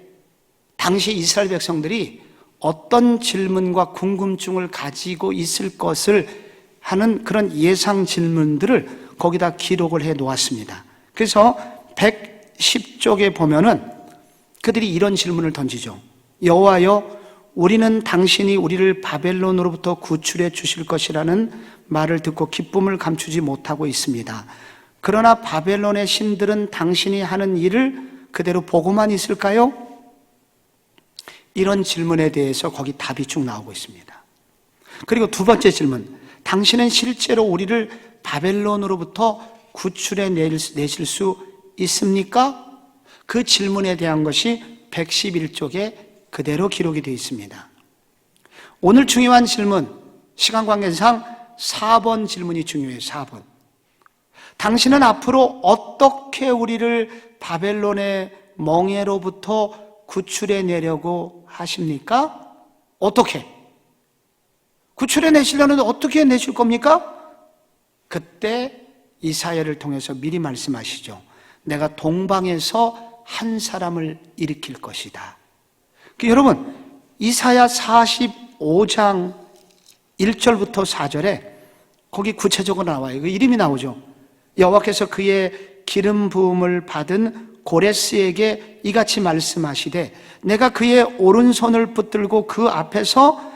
당시 이스라엘 백성들이 어떤 질문과 궁금증을 가지고 있을 것을 하는 그런 예상 질문들을 거기다 기록을 해 놓았습니다. 그래서 110쪽에 보면은 그들이 이런 질문을 던지죠. 여호와여, 우리는 당신이 우리를 바벨론으로부터 구출해 주실 것이라는 말을 듣고 기쁨을 감추지 못하고 있습니다. 그러나 바벨론의 신들은 당신이 하는 일을 그대로 보고만 있을까요? 이런 질문에 대해서 거기 답이 쭉 나오고 있습니다. 그리고 두 번째 질문, 당신은 실제로 우리를 바벨론으로부터 구출해 내실 수 있습니까? 그 질문에 대한 것이 111쪽에 그대로 기록이 되어 있습니다. 오늘 중요한 질문, 시간 관계상 4번 질문이 중요해요. 4번. 당신은 앞으로 어떻게 우리를 바벨론의 멍에로부터 구출해 내려고 하십니까? 어떻게? 구출해 내시려는데 어떻게 내실 겁니까? 그때 이사야를 통해서 미리 말씀하시죠. 내가 동방에서 한 사람을 일으킬 것이다. 여러분, 이사야 45장 1절부터 4절에 거기 구체적으로 나와요. 그 이름이 나오죠. 여호와께서 그의 기름 부음을 받은 고레스에게 이같이 말씀하시되 내가 그의 오른손을 붙들고 그 앞에서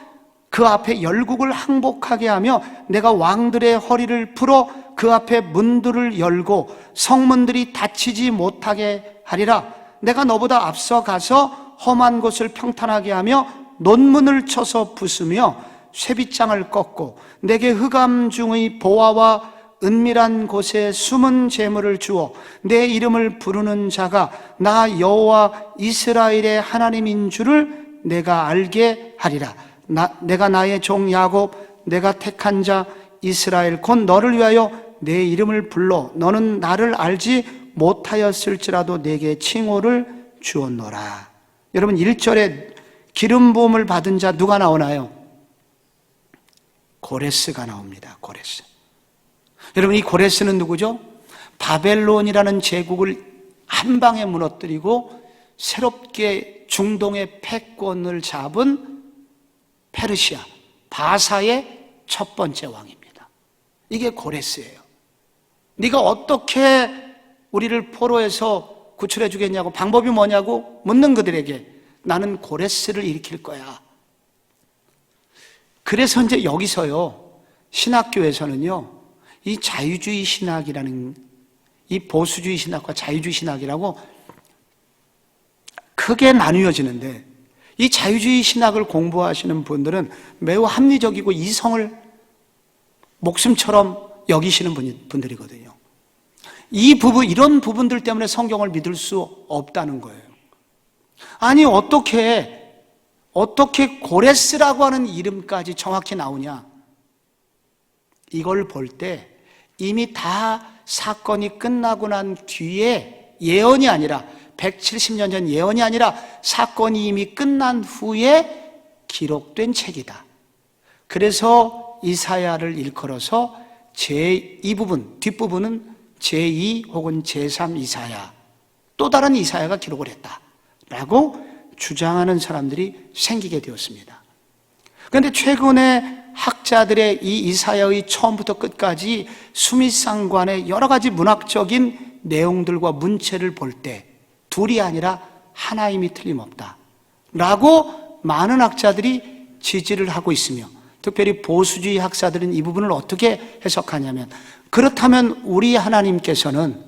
그 앞에 열국을 항복하게 하며 내가 왕들의 허리를 풀어 그 앞에 문들을 열고 성문들이 닫히지 못하게 하리라. 내가 너보다 앞서 가서 험한 곳을 평탄하게 하며 논문을 쳐서 부수며 쇠빗장을 꺾고 내게 흑암 중의 보화와 은밀한 곳에 숨은 재물을 주어 내 이름을 부르는 자가 나 여호와 이스라엘의 하나님인 줄을 내가 알게 하리라. 내가 나의 종 야곱 내가 택한 자 이스라엘 곧 너를 위하여 내 이름을 불러 너는 나를 알지 못하였을지라도 내게 칭호를 주었노라. 여러분 1절에 기름 부음을 받은 자 누가 나오나요? 고레스가 나옵니다. 고레스. 여러분 이 고레스는 누구죠? 바벨론이라는 제국을 한 방에 무너뜨리고 새롭게 중동의 패권을 잡은 페르시아, 바사의 첫 번째 왕입니다. 이게 고레스예요. 네가 어떻게 우리를 포로에서 구출해 주겠냐고, 방법이 뭐냐고 묻는 그들에게 나는 고레스를 일으킬 거야. 그래서 이제 여기서요, 신학교에서는요, 이 자유주의 신학이라는, 이 보수주의 신학과 자유주의 신학이라고 크게 나뉘어지는데, 이 자유주의 신학을 공부하시는 분들은 매우 합리적이고 이성을 목숨처럼 여기시는 분들이거든요. 이런 부분들 때문에 성경을 믿을 수 없다는 거예요. 아니, 어떻게 고레스라고 하는 이름까지 정확히 나오냐? 이걸 볼 때 이미 다 사건이 끝나고 난 뒤에 예언이 아니라 170년 전 예언이 아니라 사건이 이미 끝난 후에 기록된 책이다. 그래서 이사야를 일컬어서 이 부분, 뒷부분은 제2 혹은 제3 이사야, 또 다른 이사야가 기록을 했다라고 주장하는 사람들이 생기게 되었습니다. 그런데 최근에 학자들의 이 이사야의 처음부터 끝까지 수미상관의 여러 가지 문학적인 내용들과 문체를 볼 때 둘이 아니라 하나임이 틀림없다 라고 많은 학자들이 지지를 하고 있으며, 특별히 보수주의 학자들은 이 부분을 어떻게 해석하냐면, 그렇다면 우리 하나님께서는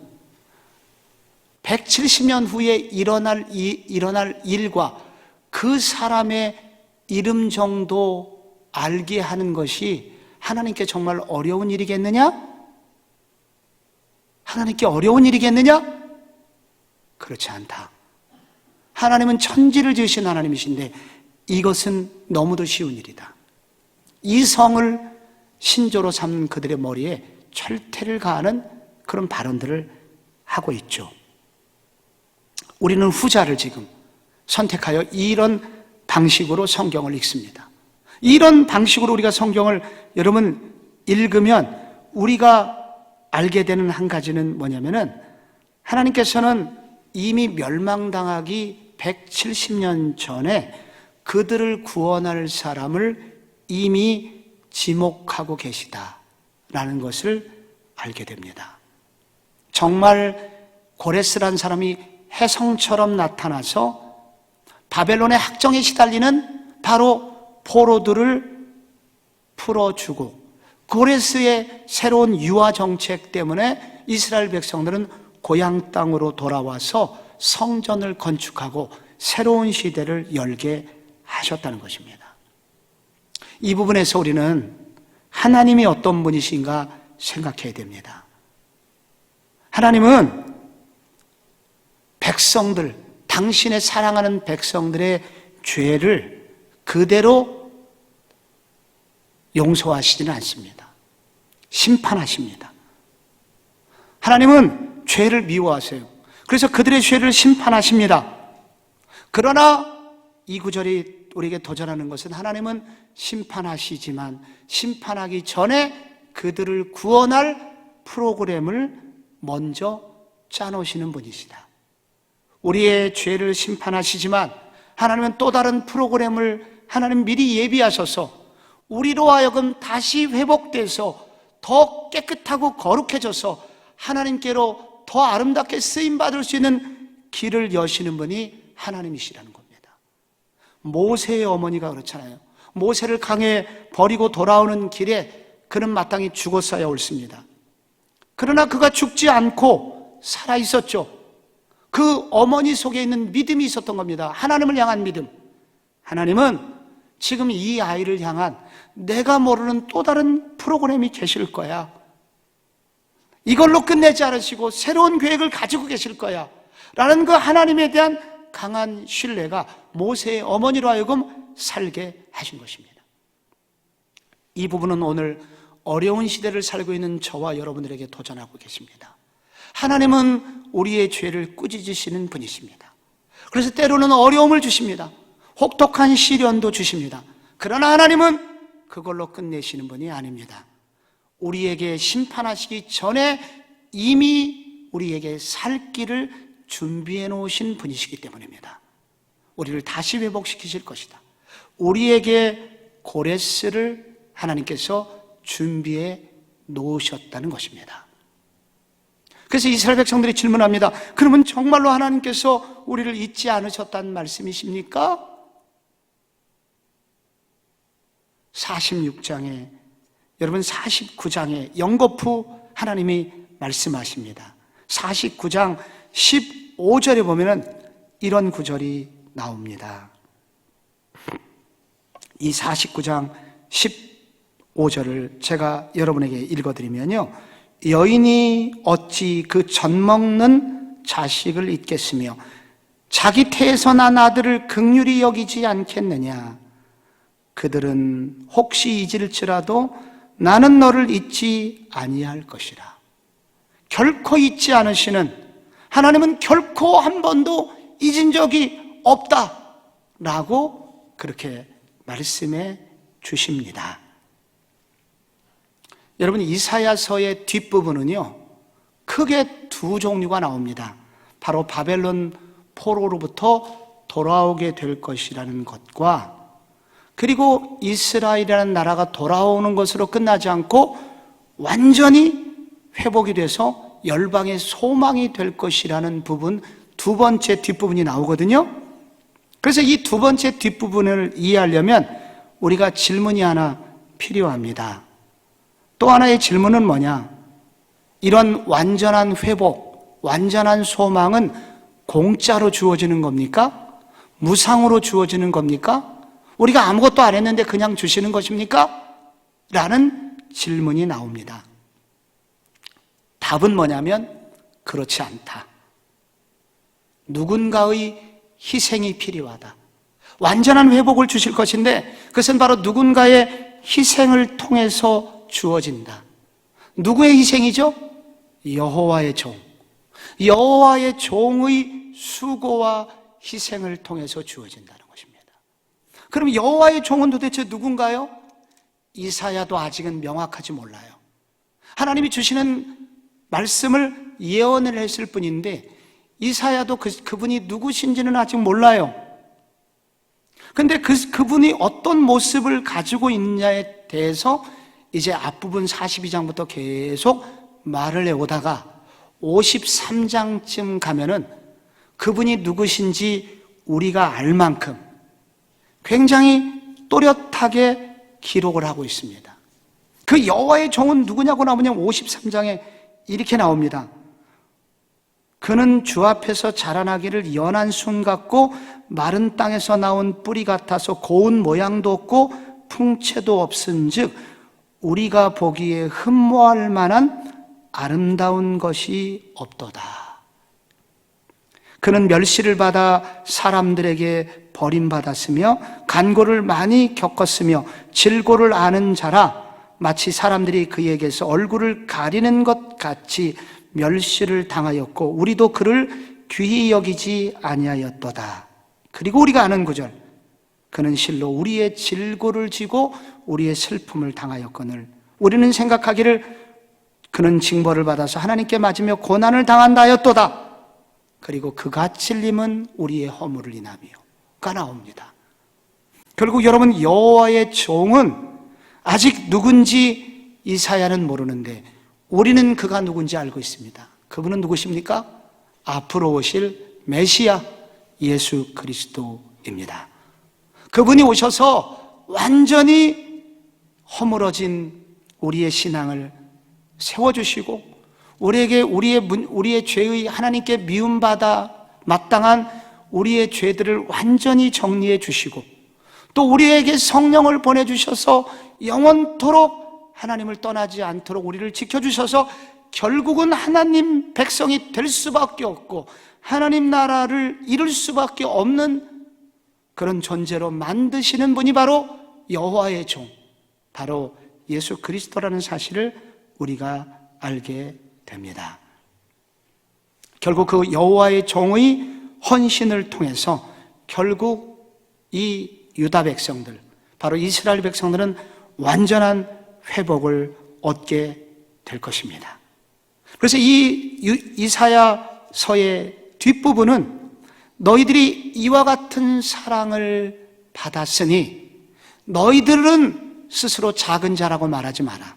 170년 후에 일어날 일과 그 사람의 이름 정도 알게 하는 것이 하나님께 정말 어려운 일이겠느냐? 하나님께 어려운 일이겠느냐? 그렇지 않다. 하나님은 천지를 지으신 하나님이신데 이것은 너무도 쉬운 일이다. 이성을 신조로 삼는 그들의 머리에 철퇴를 가하는 그런 발언들을 하고 있죠. 우리는 후자를 지금 선택하여 이런 방식으로 성경을 읽습니다. 이런 방식으로 우리가 성경을 여러분 읽으면 우리가 알게 되는 한 가지는 뭐냐면은, 하나님께서는 이미 멸망당하기 170년 전에 그들을 구원할 사람을 이미 지목하고 계시다라는 것을 알게 됩니다. 정말 고레스란 사람이 혜성처럼 나타나서 바벨론의 학정에 시달리는 바로 포로들을 풀어주고, 고레스의 새로운 유아 정책 때문에 이스라엘 백성들은 고향 땅으로 돌아와서 성전을 건축하고 새로운 시대를 열게 하셨다는 것입니다. 이 부분에서 우리는 하나님이 어떤 분이신가 생각해야 됩니다. 하나님은 백성들, 당신의 사랑하는 백성들의 죄를 그대로 용서하시지는 않습니다. 심판하십니다. 하나님은 죄를 미워하세요. 그래서 그들의 죄를 심판하십니다. 그러나 이 구절이 우리에게 도전하는 것은, 하나님은 심판하시지만 심판하기 전에 그들을 구원할 프로그램을 먼저 짜놓으시는 분이시다. 우리의 죄를 심판하시지만 하나님은 또 다른 프로그램을 하나님 미리 예비하셔서 우리로 하여금 다시 회복돼서 더 깨끗하고 거룩해져서 하나님께로 더 아름답게 쓰임받을 수 있는 길을 여시는 분이 하나님이시라는 겁니다. 모세의 어머니가 그렇잖아요. 모세를 강에 버리고 돌아오는 길에 그는 마땅히 죽었어야 옳습니다. 그러나 그가 죽지 않고 살아 있었죠. 그 어머니 속에 있는 믿음이 있었던 겁니다. 하나님을 향한 믿음. 하나님은 지금 이 아이를 향한 내가 모르는 또 다른 프로그램이 계실 거야. 이걸로 끝내지 않으시고 새로운 계획을 가지고 계실 거야. 라는 그 하나님에 대한 강한 신뢰가 모세의 어머니로 하여금 살게 하신 것입니다. 이 부분은 오늘 어려운 시대를 살고 있는 저와 여러분들에게 도전하고 계십니다. 하나님은 우리의 죄를 꾸짖으시는 분이십니다. 그래서 때로는 어려움을 주십니다. 혹독한 시련도 주십니다. 그러나 하나님은 그걸로 끝내시는 분이 아닙니다. 우리에게 심판하시기 전에 이미 우리에게 살 길을 준비해 놓으신 분이시기 때문입니다. 우리를 다시 회복시키실 것이다. 우리에게 고레스를 하나님께서 준비해 놓으셨다는 것입니다. 그래서 이스라엘 백성들이 질문합니다. 그러면 정말로 하나님께서 우리를 잊지 않으셨다는 말씀이십니까? 46장에, 여러분 49장에 연거푸 하나님이 말씀하십니다. 49장 15절에 보면은 이런 구절이 나옵니다. 이 49장 15절을 제가 여러분에게 읽어드리면요, 여인이 어찌 그 젖먹는 자식을 잊겠으며 자기 태에서 난 아들을 긍휼히 여기지 않겠느냐. 그들은 혹시 잊을지라도 나는 너를 잊지 아니할 것이라. 결코 잊지 않으시는 하나님은 결코 한 번도 잊은 적이 없다라고 그렇게 말씀해 주십니다. 여러분, 이사야서의 뒷부분은요, 크게 두 종류가 나옵니다. 바로 바벨론 포로로부터 돌아오게 될 것이라는 것과, 그리고 이스라엘이라는 나라가 돌아오는 것으로 끝나지 않고 완전히 회복이 돼서 열방의 소망이 될 것이라는 부분, 두 번째 뒷부분이 나오거든요. 그래서 이 두 번째 뒷부분을 이해하려면 우리가 질문이 하나 필요합니다. 또 하나의 질문은 뭐냐? 이런 완전한 회복, 완전한 소망은 공짜로 주어지는 겁니까? 무상으로 주어지는 겁니까? 우리가 아무것도 안 했는데 그냥 주시는 것입니까? 라는 질문이 나옵니다. 답은 뭐냐면 그렇지 않다. 누군가의 희생이 필요하다. 완전한 회복을 주실 것인데 그것은 바로 누군가의 희생을 통해서 주어진다. 누구의 희생이죠? 여호와의 종. 여호와의 종의 수고와 희생을 통해서 주어진다는 것입니다. 그럼 여호와의 종은 도대체 누군가요? 이사야도 아직은 명확하지 몰라요. 하나님이 주시는 말씀을 예언을 했을 뿐인데 이사야도 그분이 누구신지는 아직 몰라요. 근데 그분이 어떤 모습을 가지고 있느냐에 대해서 이제 앞부분 42장부터 계속 말을 해오다가 53장쯤 가면은 그분이 누구신지 우리가 알 만큼 굉장히 또렷하게 기록을 하고 있습니다. 그 여호와의 종은 누구냐고 나오면 53장에 이렇게 나옵니다. 그는 주 앞에서 자라나기를 연한 순 같고 마른 땅에서 나온 뿌리 같아서 고운 모양도 없고 풍채도 없은즉 우리가 보기에 흠모할 만한 아름다운 것이 없도다. 그는 멸시를 받아 사람들에게 버림받았으며 간고를 많이 겪었으며 질고를 아는 자라. 마치 사람들이 그에게서 얼굴을 가리는 것 같이 멸시를 당하였고 우리도 그를 귀히 여기지 아니하였도다. 그리고 우리가 아는 구절, 그는 실로 우리의 질고를 지고 우리의 슬픔을 당하였거늘 우리는 생각하기를 그는 징벌을 받아서 하나님께 맞으며 고난을 당한다 하였도다. 그리고 그가 찔림은 우리의 허물을 인하며가 나옵니다. 결국 여러분, 여호와의 종은 아직 누군지 이사야는 모르는데 우리는 그가 누군지 알고 있습니다. 그분은 누구십니까? 앞으로 오실 메시아 예수 그리스도입니다. 그분이 오셔서 완전히 허물어진 우리의 신앙을 세워주시고 우리에게 우리의 죄의 하나님께 미움받아 마땅한 우리의 죄들을 완전히 정리해 주시고 또 우리에게 성령을 보내주셔서 영원토록 하나님을 떠나지 않도록 우리를 지켜주셔서 결국은 하나님 백성이 될 수밖에 없고 하나님 나라를 이룰 수밖에 없는 그런 존재로 만드시는 분이 바로 여호와의 종, 바로 예수 그리스도라는 사실을 우리가 알게 됩니다. 결국 그 여호와의 종의 헌신을 통해서 결국 이 유다 백성들, 바로 이스라엘 백성들은 완전한 회복을 얻게 될 것입니다. 그래서 이 이사야서의 뒷부분은 너희들이 이와 같은 사랑을 받았으니 너희들은 스스로 작은 자라고 말하지 마라.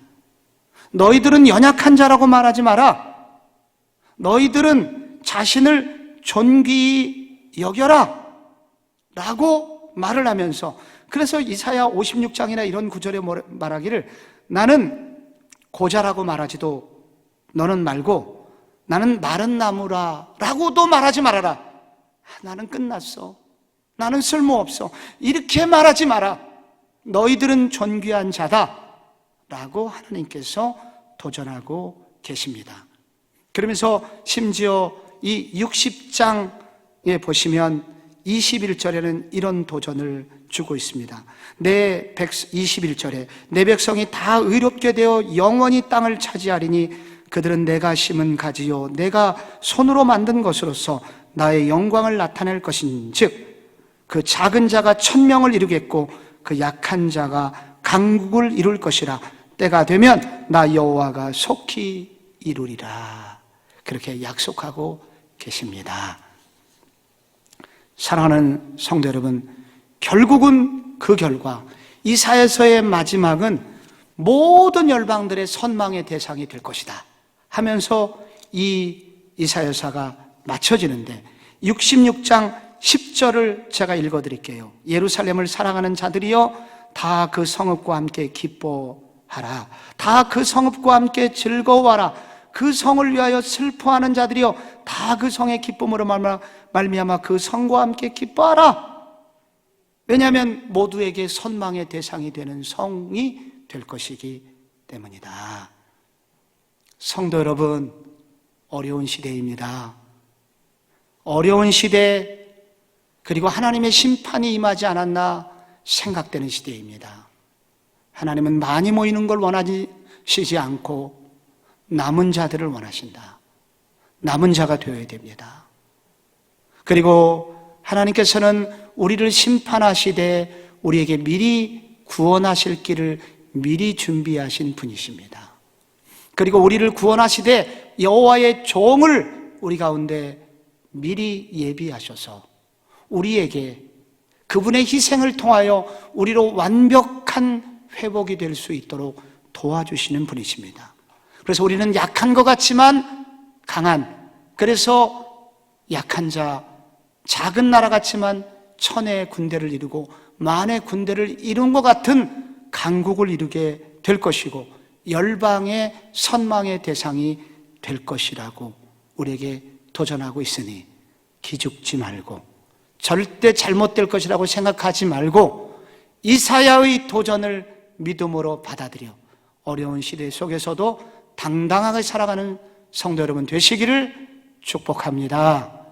너희들은 연약한 자라고 말하지 마라. 너희들은 자신을 존귀히 여겨라 라고 말을 하면서, 그래서 이사야 56장이나 이런 구절에 말하기를 나는 고자라고 말하지도 너는 말고 나는 마른 나무라 라고도 말하지 말아라. 나는 끝났어, 나는 쓸모없어, 이렇게 말하지 마라. 너희들은 존귀한 자다 라고 하나님께서 도전하고 계십니다. 그러면서 심지어 이 60장에 보시면 21절에는 이런 도전을 주고 있습니다. 21절에 내 백성이 다 의롭게 되어 영원히 땅을 차지하리니 그들은 내가 심은 가지요 내가 손으로 만든 것으로서 나의 영광을 나타낼 것인즉 그 작은 자가 천명을 이루겠고 그 약한 자가 강국을 이룰 것이라. 때가 되면 나 여호와가 속히 이루리라. 그렇게 약속하고 계십니다. 사랑하는 성도 여러분, 결국은 그 결과 이사야서의 마지막은 모든 열방들의 선망의 대상이 될 것이다 하면서 이 이사야서가 마쳐지는데 66장 10절을 제가 읽어드릴게요. 예루살렘을 사랑하는 자들이여 다 그 성읍과 함께 기뻐하라. 다 그 성읍과 함께 즐거워하라. 그 성을 위하여 슬퍼하는 자들이여 다 그 성의 기쁨으로 말미암아 그 성과 함께 기뻐하라. 왜냐하면 모두에게 선망의 대상이 되는 성이 될 것이기 때문이다. 성도 여러분, 어려운 시대입니다. 어려운 시대, 그리고 하나님의 심판이 임하지 않았나 생각되는 시대입니다. 하나님은 많이 모이는 걸 원하시지 않고 남은 자들을 원하신다. 남은 자가 되어야 됩니다. 그리고 하나님께서는 우리를 심판하시되 우리에게 미리 구원하실 길을 미리 준비하신 분이십니다. 그리고 우리를 구원하시되 여호와의 종을 우리 가운데 미리 예비하셔서 우리에게 그분의 희생을 통하여 우리로 완벽한 회복이 될 수 있도록 도와주시는 분이십니다. 그래서 우리는 약한 것 같지만 강한, 그래서 약한 자, 작은 나라 같지만 천의 군대를 이루고 만의 군대를 이룬 것 같은 강국을 이루게 될 것이고 열방의 선망의 대상이 될 것이라고 우리에게 도전하고 있으니 기죽지 말고 절대 잘못될 것이라고 생각하지 말고 이사야의 도전을 믿음으로 받아들여 어려운 시대 속에서도 당당하게 살아가는 성도 여러분 되시기를 축복합니다.